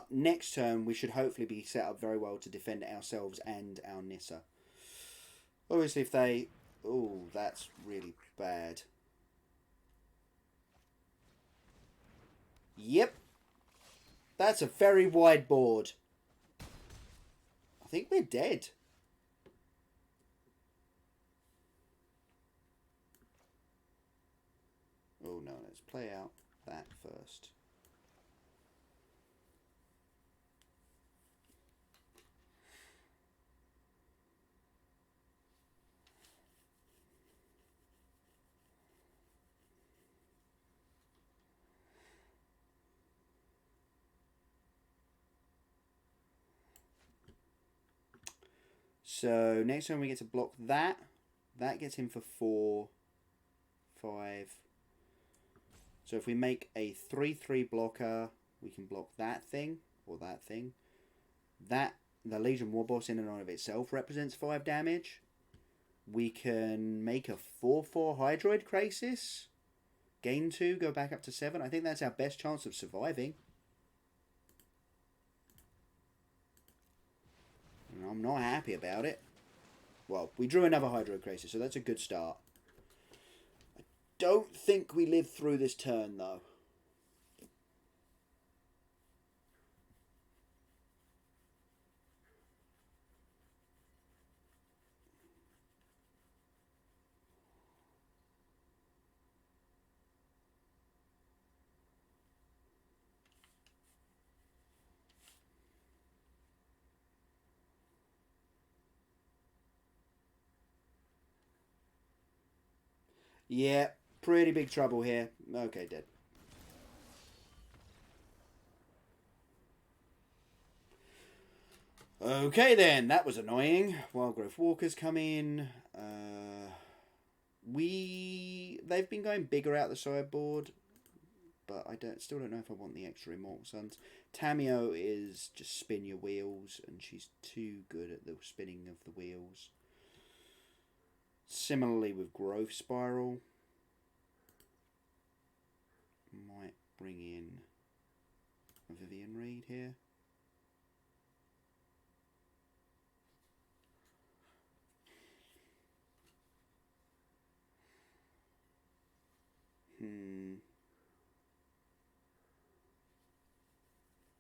next turn, we should hopefully be set up very well to defend ourselves and our Nissa. Obviously, if they... Oh, that's really bad. Yep. That's a very wide board. I think we're dead. Oh no, let's play out that first. So next time we get to block that. That gets him for 4, 5. So if we make a 3/3 blocker, we can block that thing or that thing. That the Legion War Boss in and of itself represents 5 damage. We can make a 4/4 Hydroid Crisis. Gain 2, go back up to 7. I think that's our best chance of surviving. And I'm not happy about it. Well, we drew another Hydroid Crisis, so that's a good start. I don't think we live through this turn, though. Yeah, pretty big trouble here. Okay, dead. Okay then, that was annoying. Wild Growth Walkers come in. They've been going bigger out the sideboard, but I still don't know if I want the extra Immortal Suns. Tamio is just spin your wheels, and she's too good at the spinning of the wheels. Similarly with Growth Spiral. Might bring in a Vivian Reed here.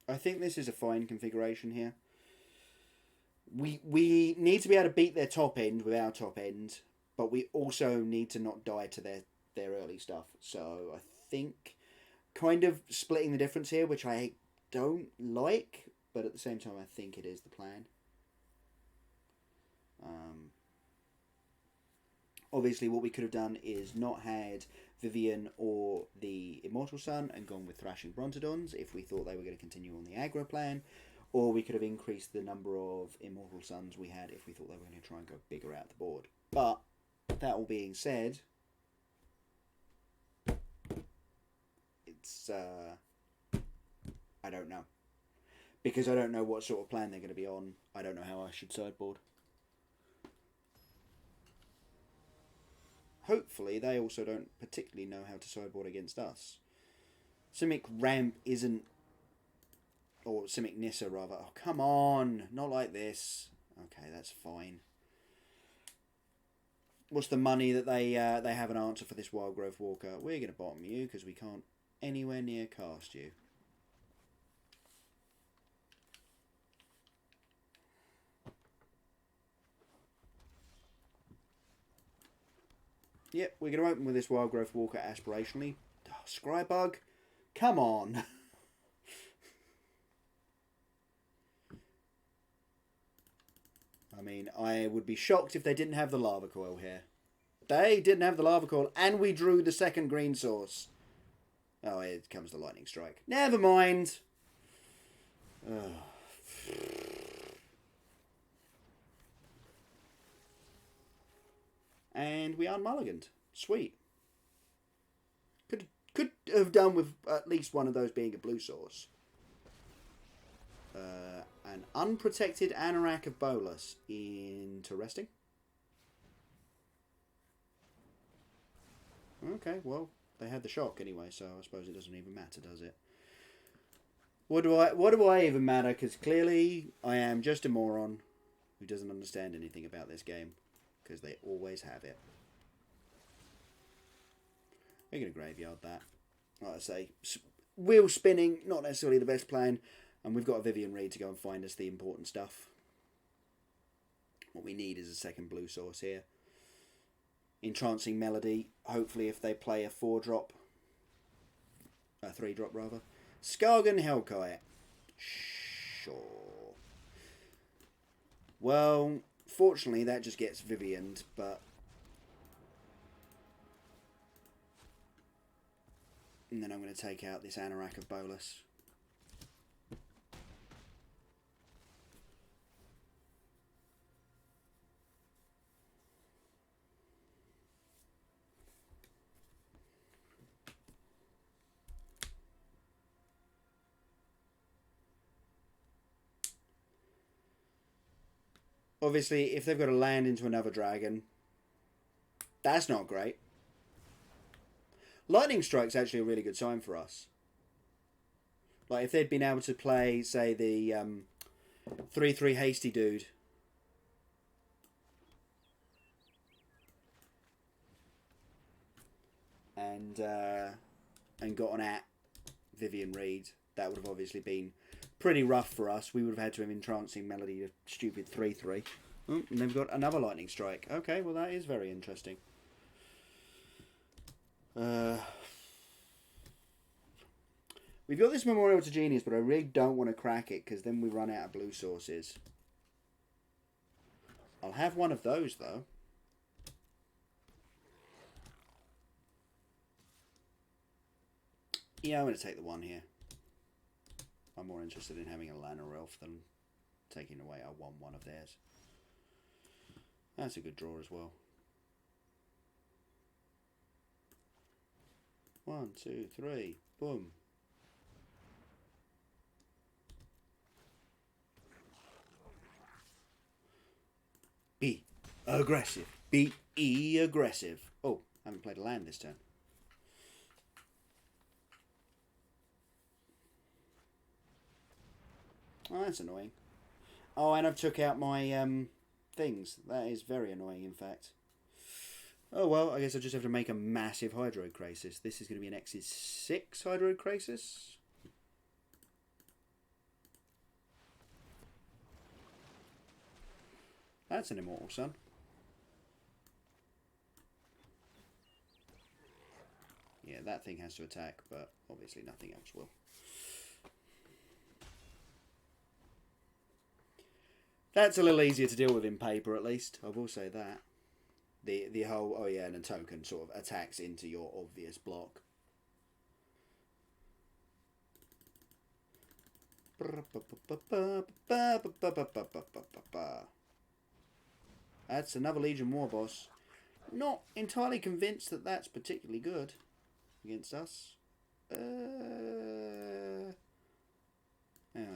I think this is a fine configuration here. We need to be able to beat their top end with our top end, but we also need to not die to their early stuff. So I think kind of splitting the difference here, which I don't like, but at the same time I think it is the plan. Obviously what we could have done is not had Vivian or the Immortal Sun and gone with Thrashing Brontodons if we thought they were going to continue on the aggro plan, or we could have increased the number of Immortal Suns we had if we thought they were going to try and go bigger out the board. But that all being said, it's I don't know, because I don't know what sort of plan they're going to be on. I don't know how I should sideboard. Hopefully they also don't particularly know how to sideboard against us. Simic Ramp isn't, or Simic Nissa rather. Oh, come on, not like this. Okay, that's fine. What's the money that they have an answer for this Wild Growth Walker? We're going to bottom you because we can't anywhere near cast you. Yep, we're going to open with this Wild Growth Walker aspirationally. Oh, Scrybug, come on. I mean, I would be shocked if they didn't have the Lava Coil here. They didn't have the Lava Coil, and we drew the second green source. Oh, here comes the Lightning Strike. Never mind. Oh. And we unmulliganed. Sweet. Could have done with at least one of those being a blue source. An unprotected Anorak of Bolas. Interesting. Okay, well, they had the shock anyway, so I suppose it doesn't even matter, does it? What do I even matter? Because clearly I am just a moron who doesn't understand anything about this game. Because they always have it. We're going to graveyard that. Like I say, wheel spinning, not necessarily the best plan. And we've got a Vivian Reed to go and find us the important stuff. What we need is a second blue source here. Entrancing Melody. Hopefully if they play a 4-drop. A 3-drop rather. Skargan Hellkite. Sure. Well, fortunately that just gets Vivian'd, but... And then I'm going to take out this Anorak of Bolas. Obviously, if they've got to land into another dragon, that's not great. Lightning Strike's actually a really good sign for us. Like, if they'd been able to play, say, the 3/3 hasty dude. And gotten at Vivian Reed, that would have obviously been pretty rough for us. We would have had to have Entrancing Melody, a stupid 3/3. Oh, and they've got another Lightning Strike. Okay, well that is very interesting. We've got this Memorial to Genius, but I really don't want to crack it because then we run out of blue sources. I'll have one of those though. Yeah, I'm going to take the one here. I'm more interested in having a Lana Elf than taking away our 1/1 of theirs. That's a good draw as well. 1, 2, 3. Boom. Be aggressive. Be aggressive. Oh, I haven't played a land this turn. Oh, that's annoying. Oh, and I've took out my things. That is very annoying, in fact. Oh, well, I guess I just have to make a massive Hydro Crisis. This is going to be an X's 6 Hydro Crisis. That's an Immortal Sun. Yeah, that thing has to attack, but obviously nothing else will. That's a little easier to deal with in paper, at least. I will say that. The whole, oh yeah, and a token sort of attacks into your obvious block. That's another Legion War Boss. Not entirely convinced that that's particularly good against us. I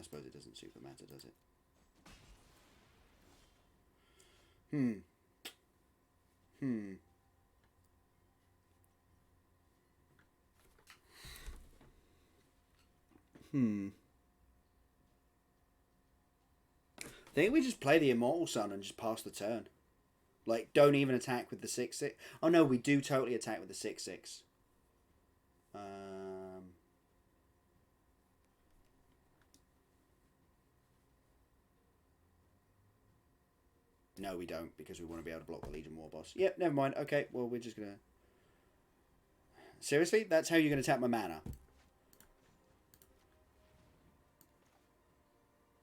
suppose it doesn't super matter, does it? I think we just play the Immortal Sun and just pass the turn. Like, don't even attack with the 6/6. Oh no, we do totally attack with the 6/6. No, we don't, because we want to be able to block the Legion War Boss. Yep, never mind. Okay, well, we're just gonna... Seriously? That's how you're gonna tap my mana?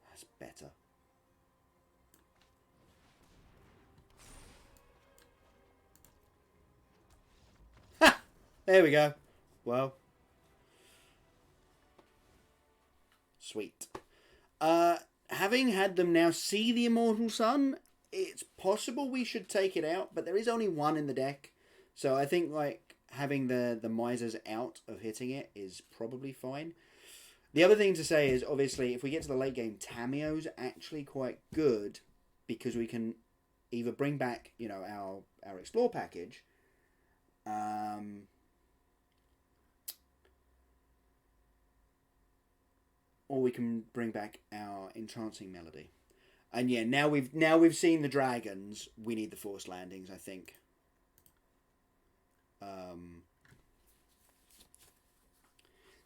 That's better. Ha! There we go. Well. Sweet. Having had them now see the Immortal Sun, it's possible we should take it out, but there is only one in the deck. So I think, like, having the Misers out of hitting it is probably fine. The other thing to say is, obviously, if we get to the late game, Tamiyo's actually quite good, because we can either bring back, you know, our Explore package, or we can bring back our Entrancing Melody. And yeah, now we've seen the dragons. We need the forced landings, I think.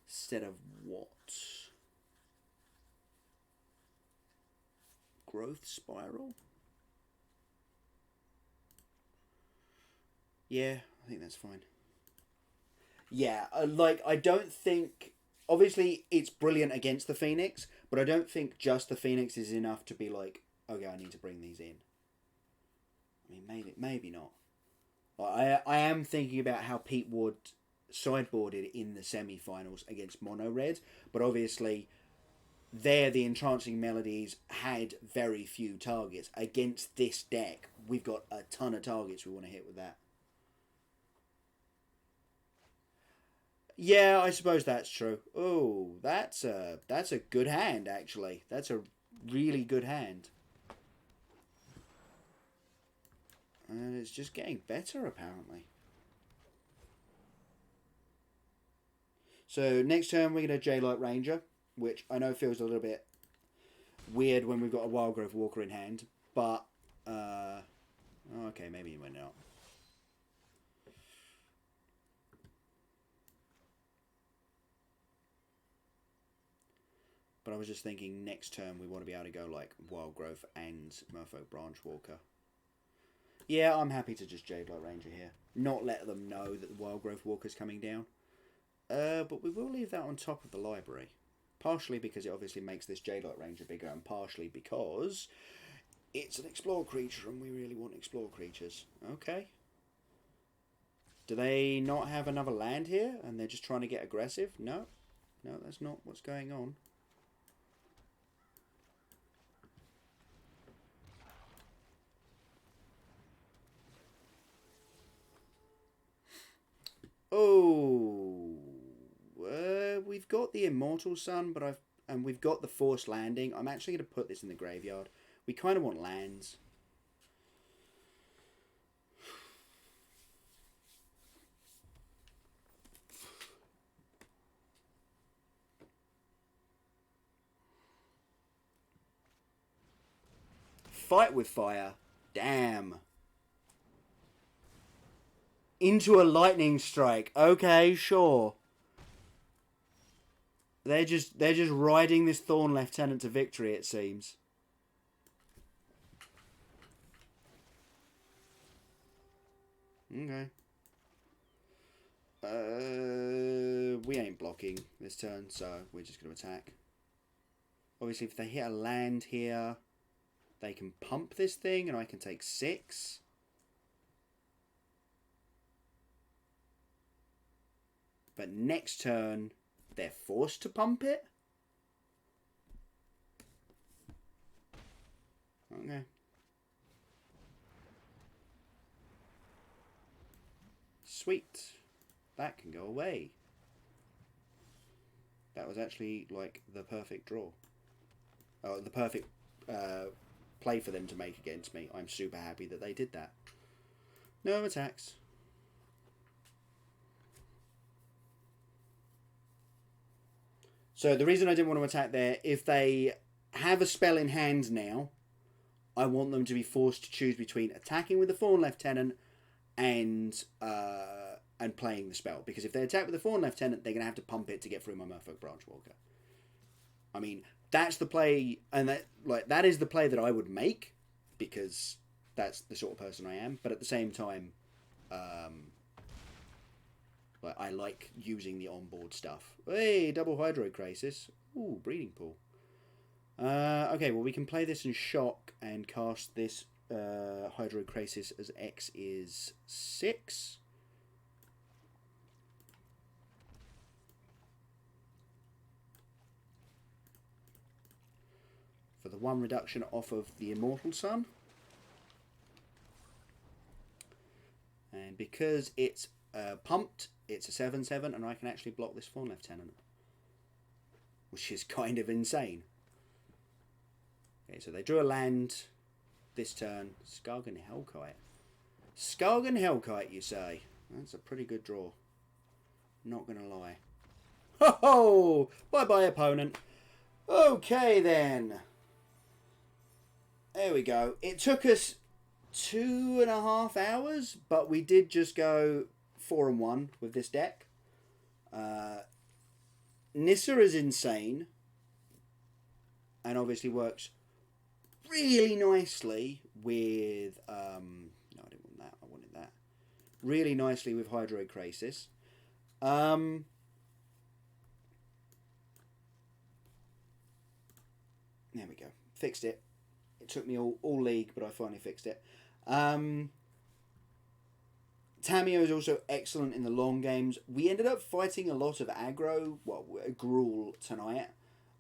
Instead of what? Growth Spiral? Yeah, I think that's fine. Yeah, like, I don't think... Obviously, it's brilliant against the Phoenix, but I don't think just the Phoenix is enough to be like, okay, I need to bring these in. I mean, maybe not. I am thinking about how Pete Wood sideboarded in the semi-finals against Mono Red, but obviously, there the Entrancing Melodies had very few targets. Against this deck, we've got a ton of targets we want to hit with that. Yeah, I suppose that's true. Oh, that's a good hand, actually. That's a really good hand. And it's just getting better, apparently. So, next turn we're going to J-Light Ranger, which I know feels a little bit weird when we've got a Wild Growth Walker in hand, but, okay, maybe we're not. But I was just thinking next turn we want to be able to go like Wild Growth and Merfolk Branch Walker. Yeah, I'm happy to just Jade Light Ranger here. Not let them know that the Wild Growth Walker's coming down. But we will leave that on top of the library. Partially because it obviously makes this Jade Light Ranger bigger, and partially because it's an Explore creature and we really want Explore creatures. Okay. Do they not have another land here and they're just trying to get aggressive? No. No, that's not what's going on. Oh, we've got the Immortal Sun, and we've got the Forced Landing. I'm actually going to put this in the graveyard. We kind of want lands. Fight with Fire. Damn. Into a Lightning Strike. Okay, sure. They're just riding this Thorn Lieutenant to victory, it seems. Okay. We ain't blocking this turn, so we're just going to attack. Obviously, if they hit a land here, they can pump this thing, and I can take 6. But next turn, they're forced to pump it? Okay. Sweet. That can go away. That was actually, like, the perfect draw. Oh, the perfect play for them to make against me. I'm super happy that they did that. No attacks. So the reason I didn't want to attack there, if they have a spell in hand now, I want them to be forced to choose between attacking with the Thorn Lieutenant and playing the spell. Because if they attack with the Thorn Lieutenant, they're going to have to pump it to get through my Merfolk Branchwalker. I mean, that's the play, and that is the play that I would make, because that's the sort of person I am. But at the same time, I like using the onboard stuff. Hey, double Hydro Crisis. Ooh, Breeding Pool. Okay, well, we can play this in Shock and cast this Hydro Crisis as X is 6. For the 1 reduction off of the Immortal Sun. And because it's pumped, it's a 7/7, and I can actually block this Thorn Lieutenant. Which is kind of insane. Okay, so they drew a land this turn. Skargan Hellkite. Skargan Hellkite, you say? That's a pretty good draw. Not going to lie. Ho ho! Bye-bye, opponent. Okay, then. There we go. It took us 2.5 hours, but we did just go 4-1 with this deck. Nissa is insane, and obviously works really nicely with no, I didn't want that, I wanted that. Really nicely with Hydro Crisis. There we go. Fixed it. It took me all league, but I finally fixed it. Tamio is also excellent in the long games. We ended up fighting a lot of aggro, Gruul tonight.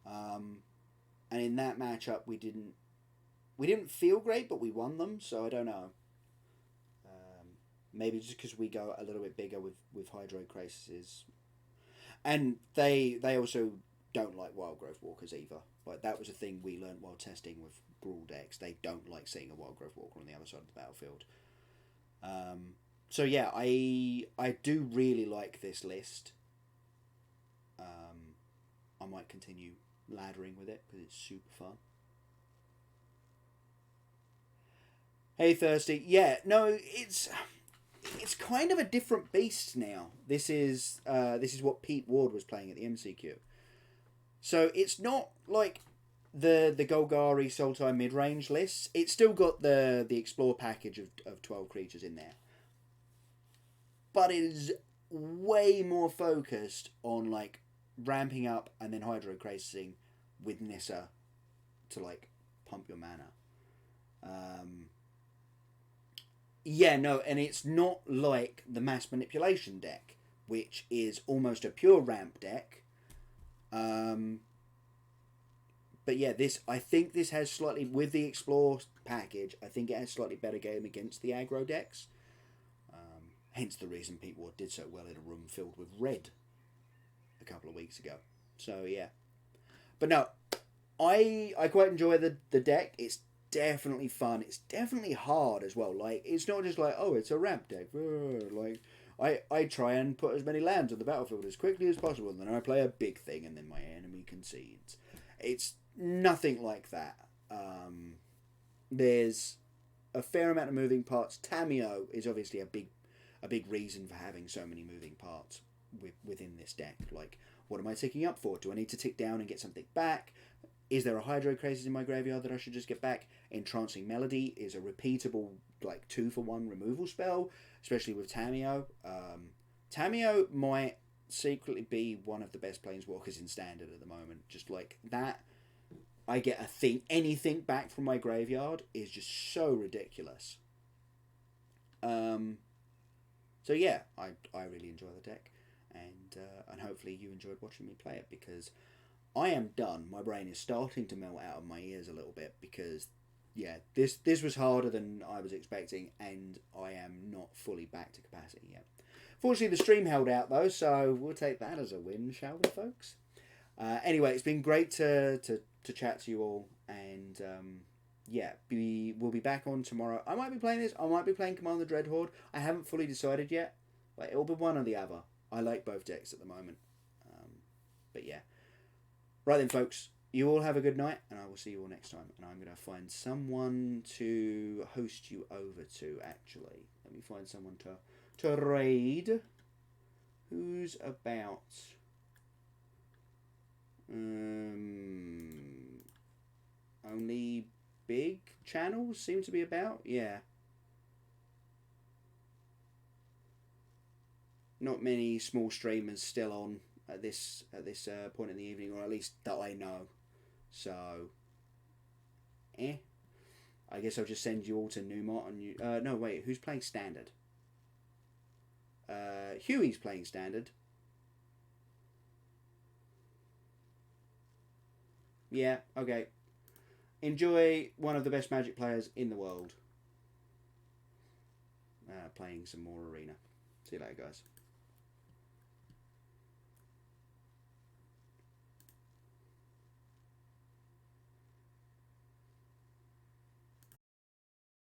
And in that matchup, we didn't feel great, but we won them, so I don't know. Maybe just because we go a little bit bigger with Hydro Crises. And they also don't like Wild Growth Walkers either. Like, that was a thing we learned while testing with Gruul decks. They don't like seeing a Wild Growth Walker on the other side of the battlefield. So yeah, I do really like this list. I might continue laddering with it because it's super fun. Hey Thirsty, yeah, no, it's kind of a different beast now. This is what Pete Ward was playing at the MCQ. So it's not like the Golgari Sultai mid-range lists. It's still got the Explore package of 12 creatures in there. But it is way more focused on like ramping up and then Hydro Crisising with Nissa to like pump your mana. Yeah, no, and it's not like the Mass Manipulation deck, which is almost a pure ramp deck. But yeah, I think this has slightly, with the Explore package, I think it has slightly better game against the aggro decks. Hence the reason Pete Ward did so well in a room filled with red a couple of weeks ago. So yeah. But no, I quite enjoy the deck. It's definitely fun. It's definitely hard as well. Like, it's not just like, oh, it's a ramp deck. Like, I try and put as many lands on the battlefield as quickly as possible, and then I play a big thing, and then my enemy concedes. It's nothing like that. There's a fair amount of moving parts. Tamio is obviously a big reason for having so many moving parts within this deck. Like, what am I ticking up for? Do I need to tick down and get something back? Is there a Hydro Crazes in my graveyard that I should just get back? Entrancing Melody is a repeatable, like, 2-for-1 removal spell, especially with Tameo. Tameo might secretly be one of the best planeswalkers in Standard at the moment. Just like that, I get anything back from my graveyard is just so ridiculous. So yeah, I really enjoy the deck, and hopefully you enjoyed watching me play it, because I am done. My brain is starting to melt out of my ears a little bit, because yeah, this was harder than I was expecting, and I am not fully back to capacity yet. Fortunately, the stream held out though, so we'll take that as a win, shall we, folks? Anyway, it's been great to chat to you all, and yeah, we'll be back on tomorrow. I might be playing this. I might be playing Commander Dreadhorde. I haven't fully decided yet. Like, it'll be one or the other. I like both decks at the moment. But yeah. Right then, folks. You all have a good night, and I will see you all next time. And I'm going to find someone to host you over to, actually. Let me find someone to raid. Who's about? Only big channels seem to be about. Yeah. Not many small streamers still on at this point in the evening, or at least that I know. So, I guess I'll just send you all to Newmont and you. No, wait. Who's playing Standard? Huey's playing Standard. Yeah. Okay. Enjoy one of the best Magic players in the world playing some more Arena. See you later, guys.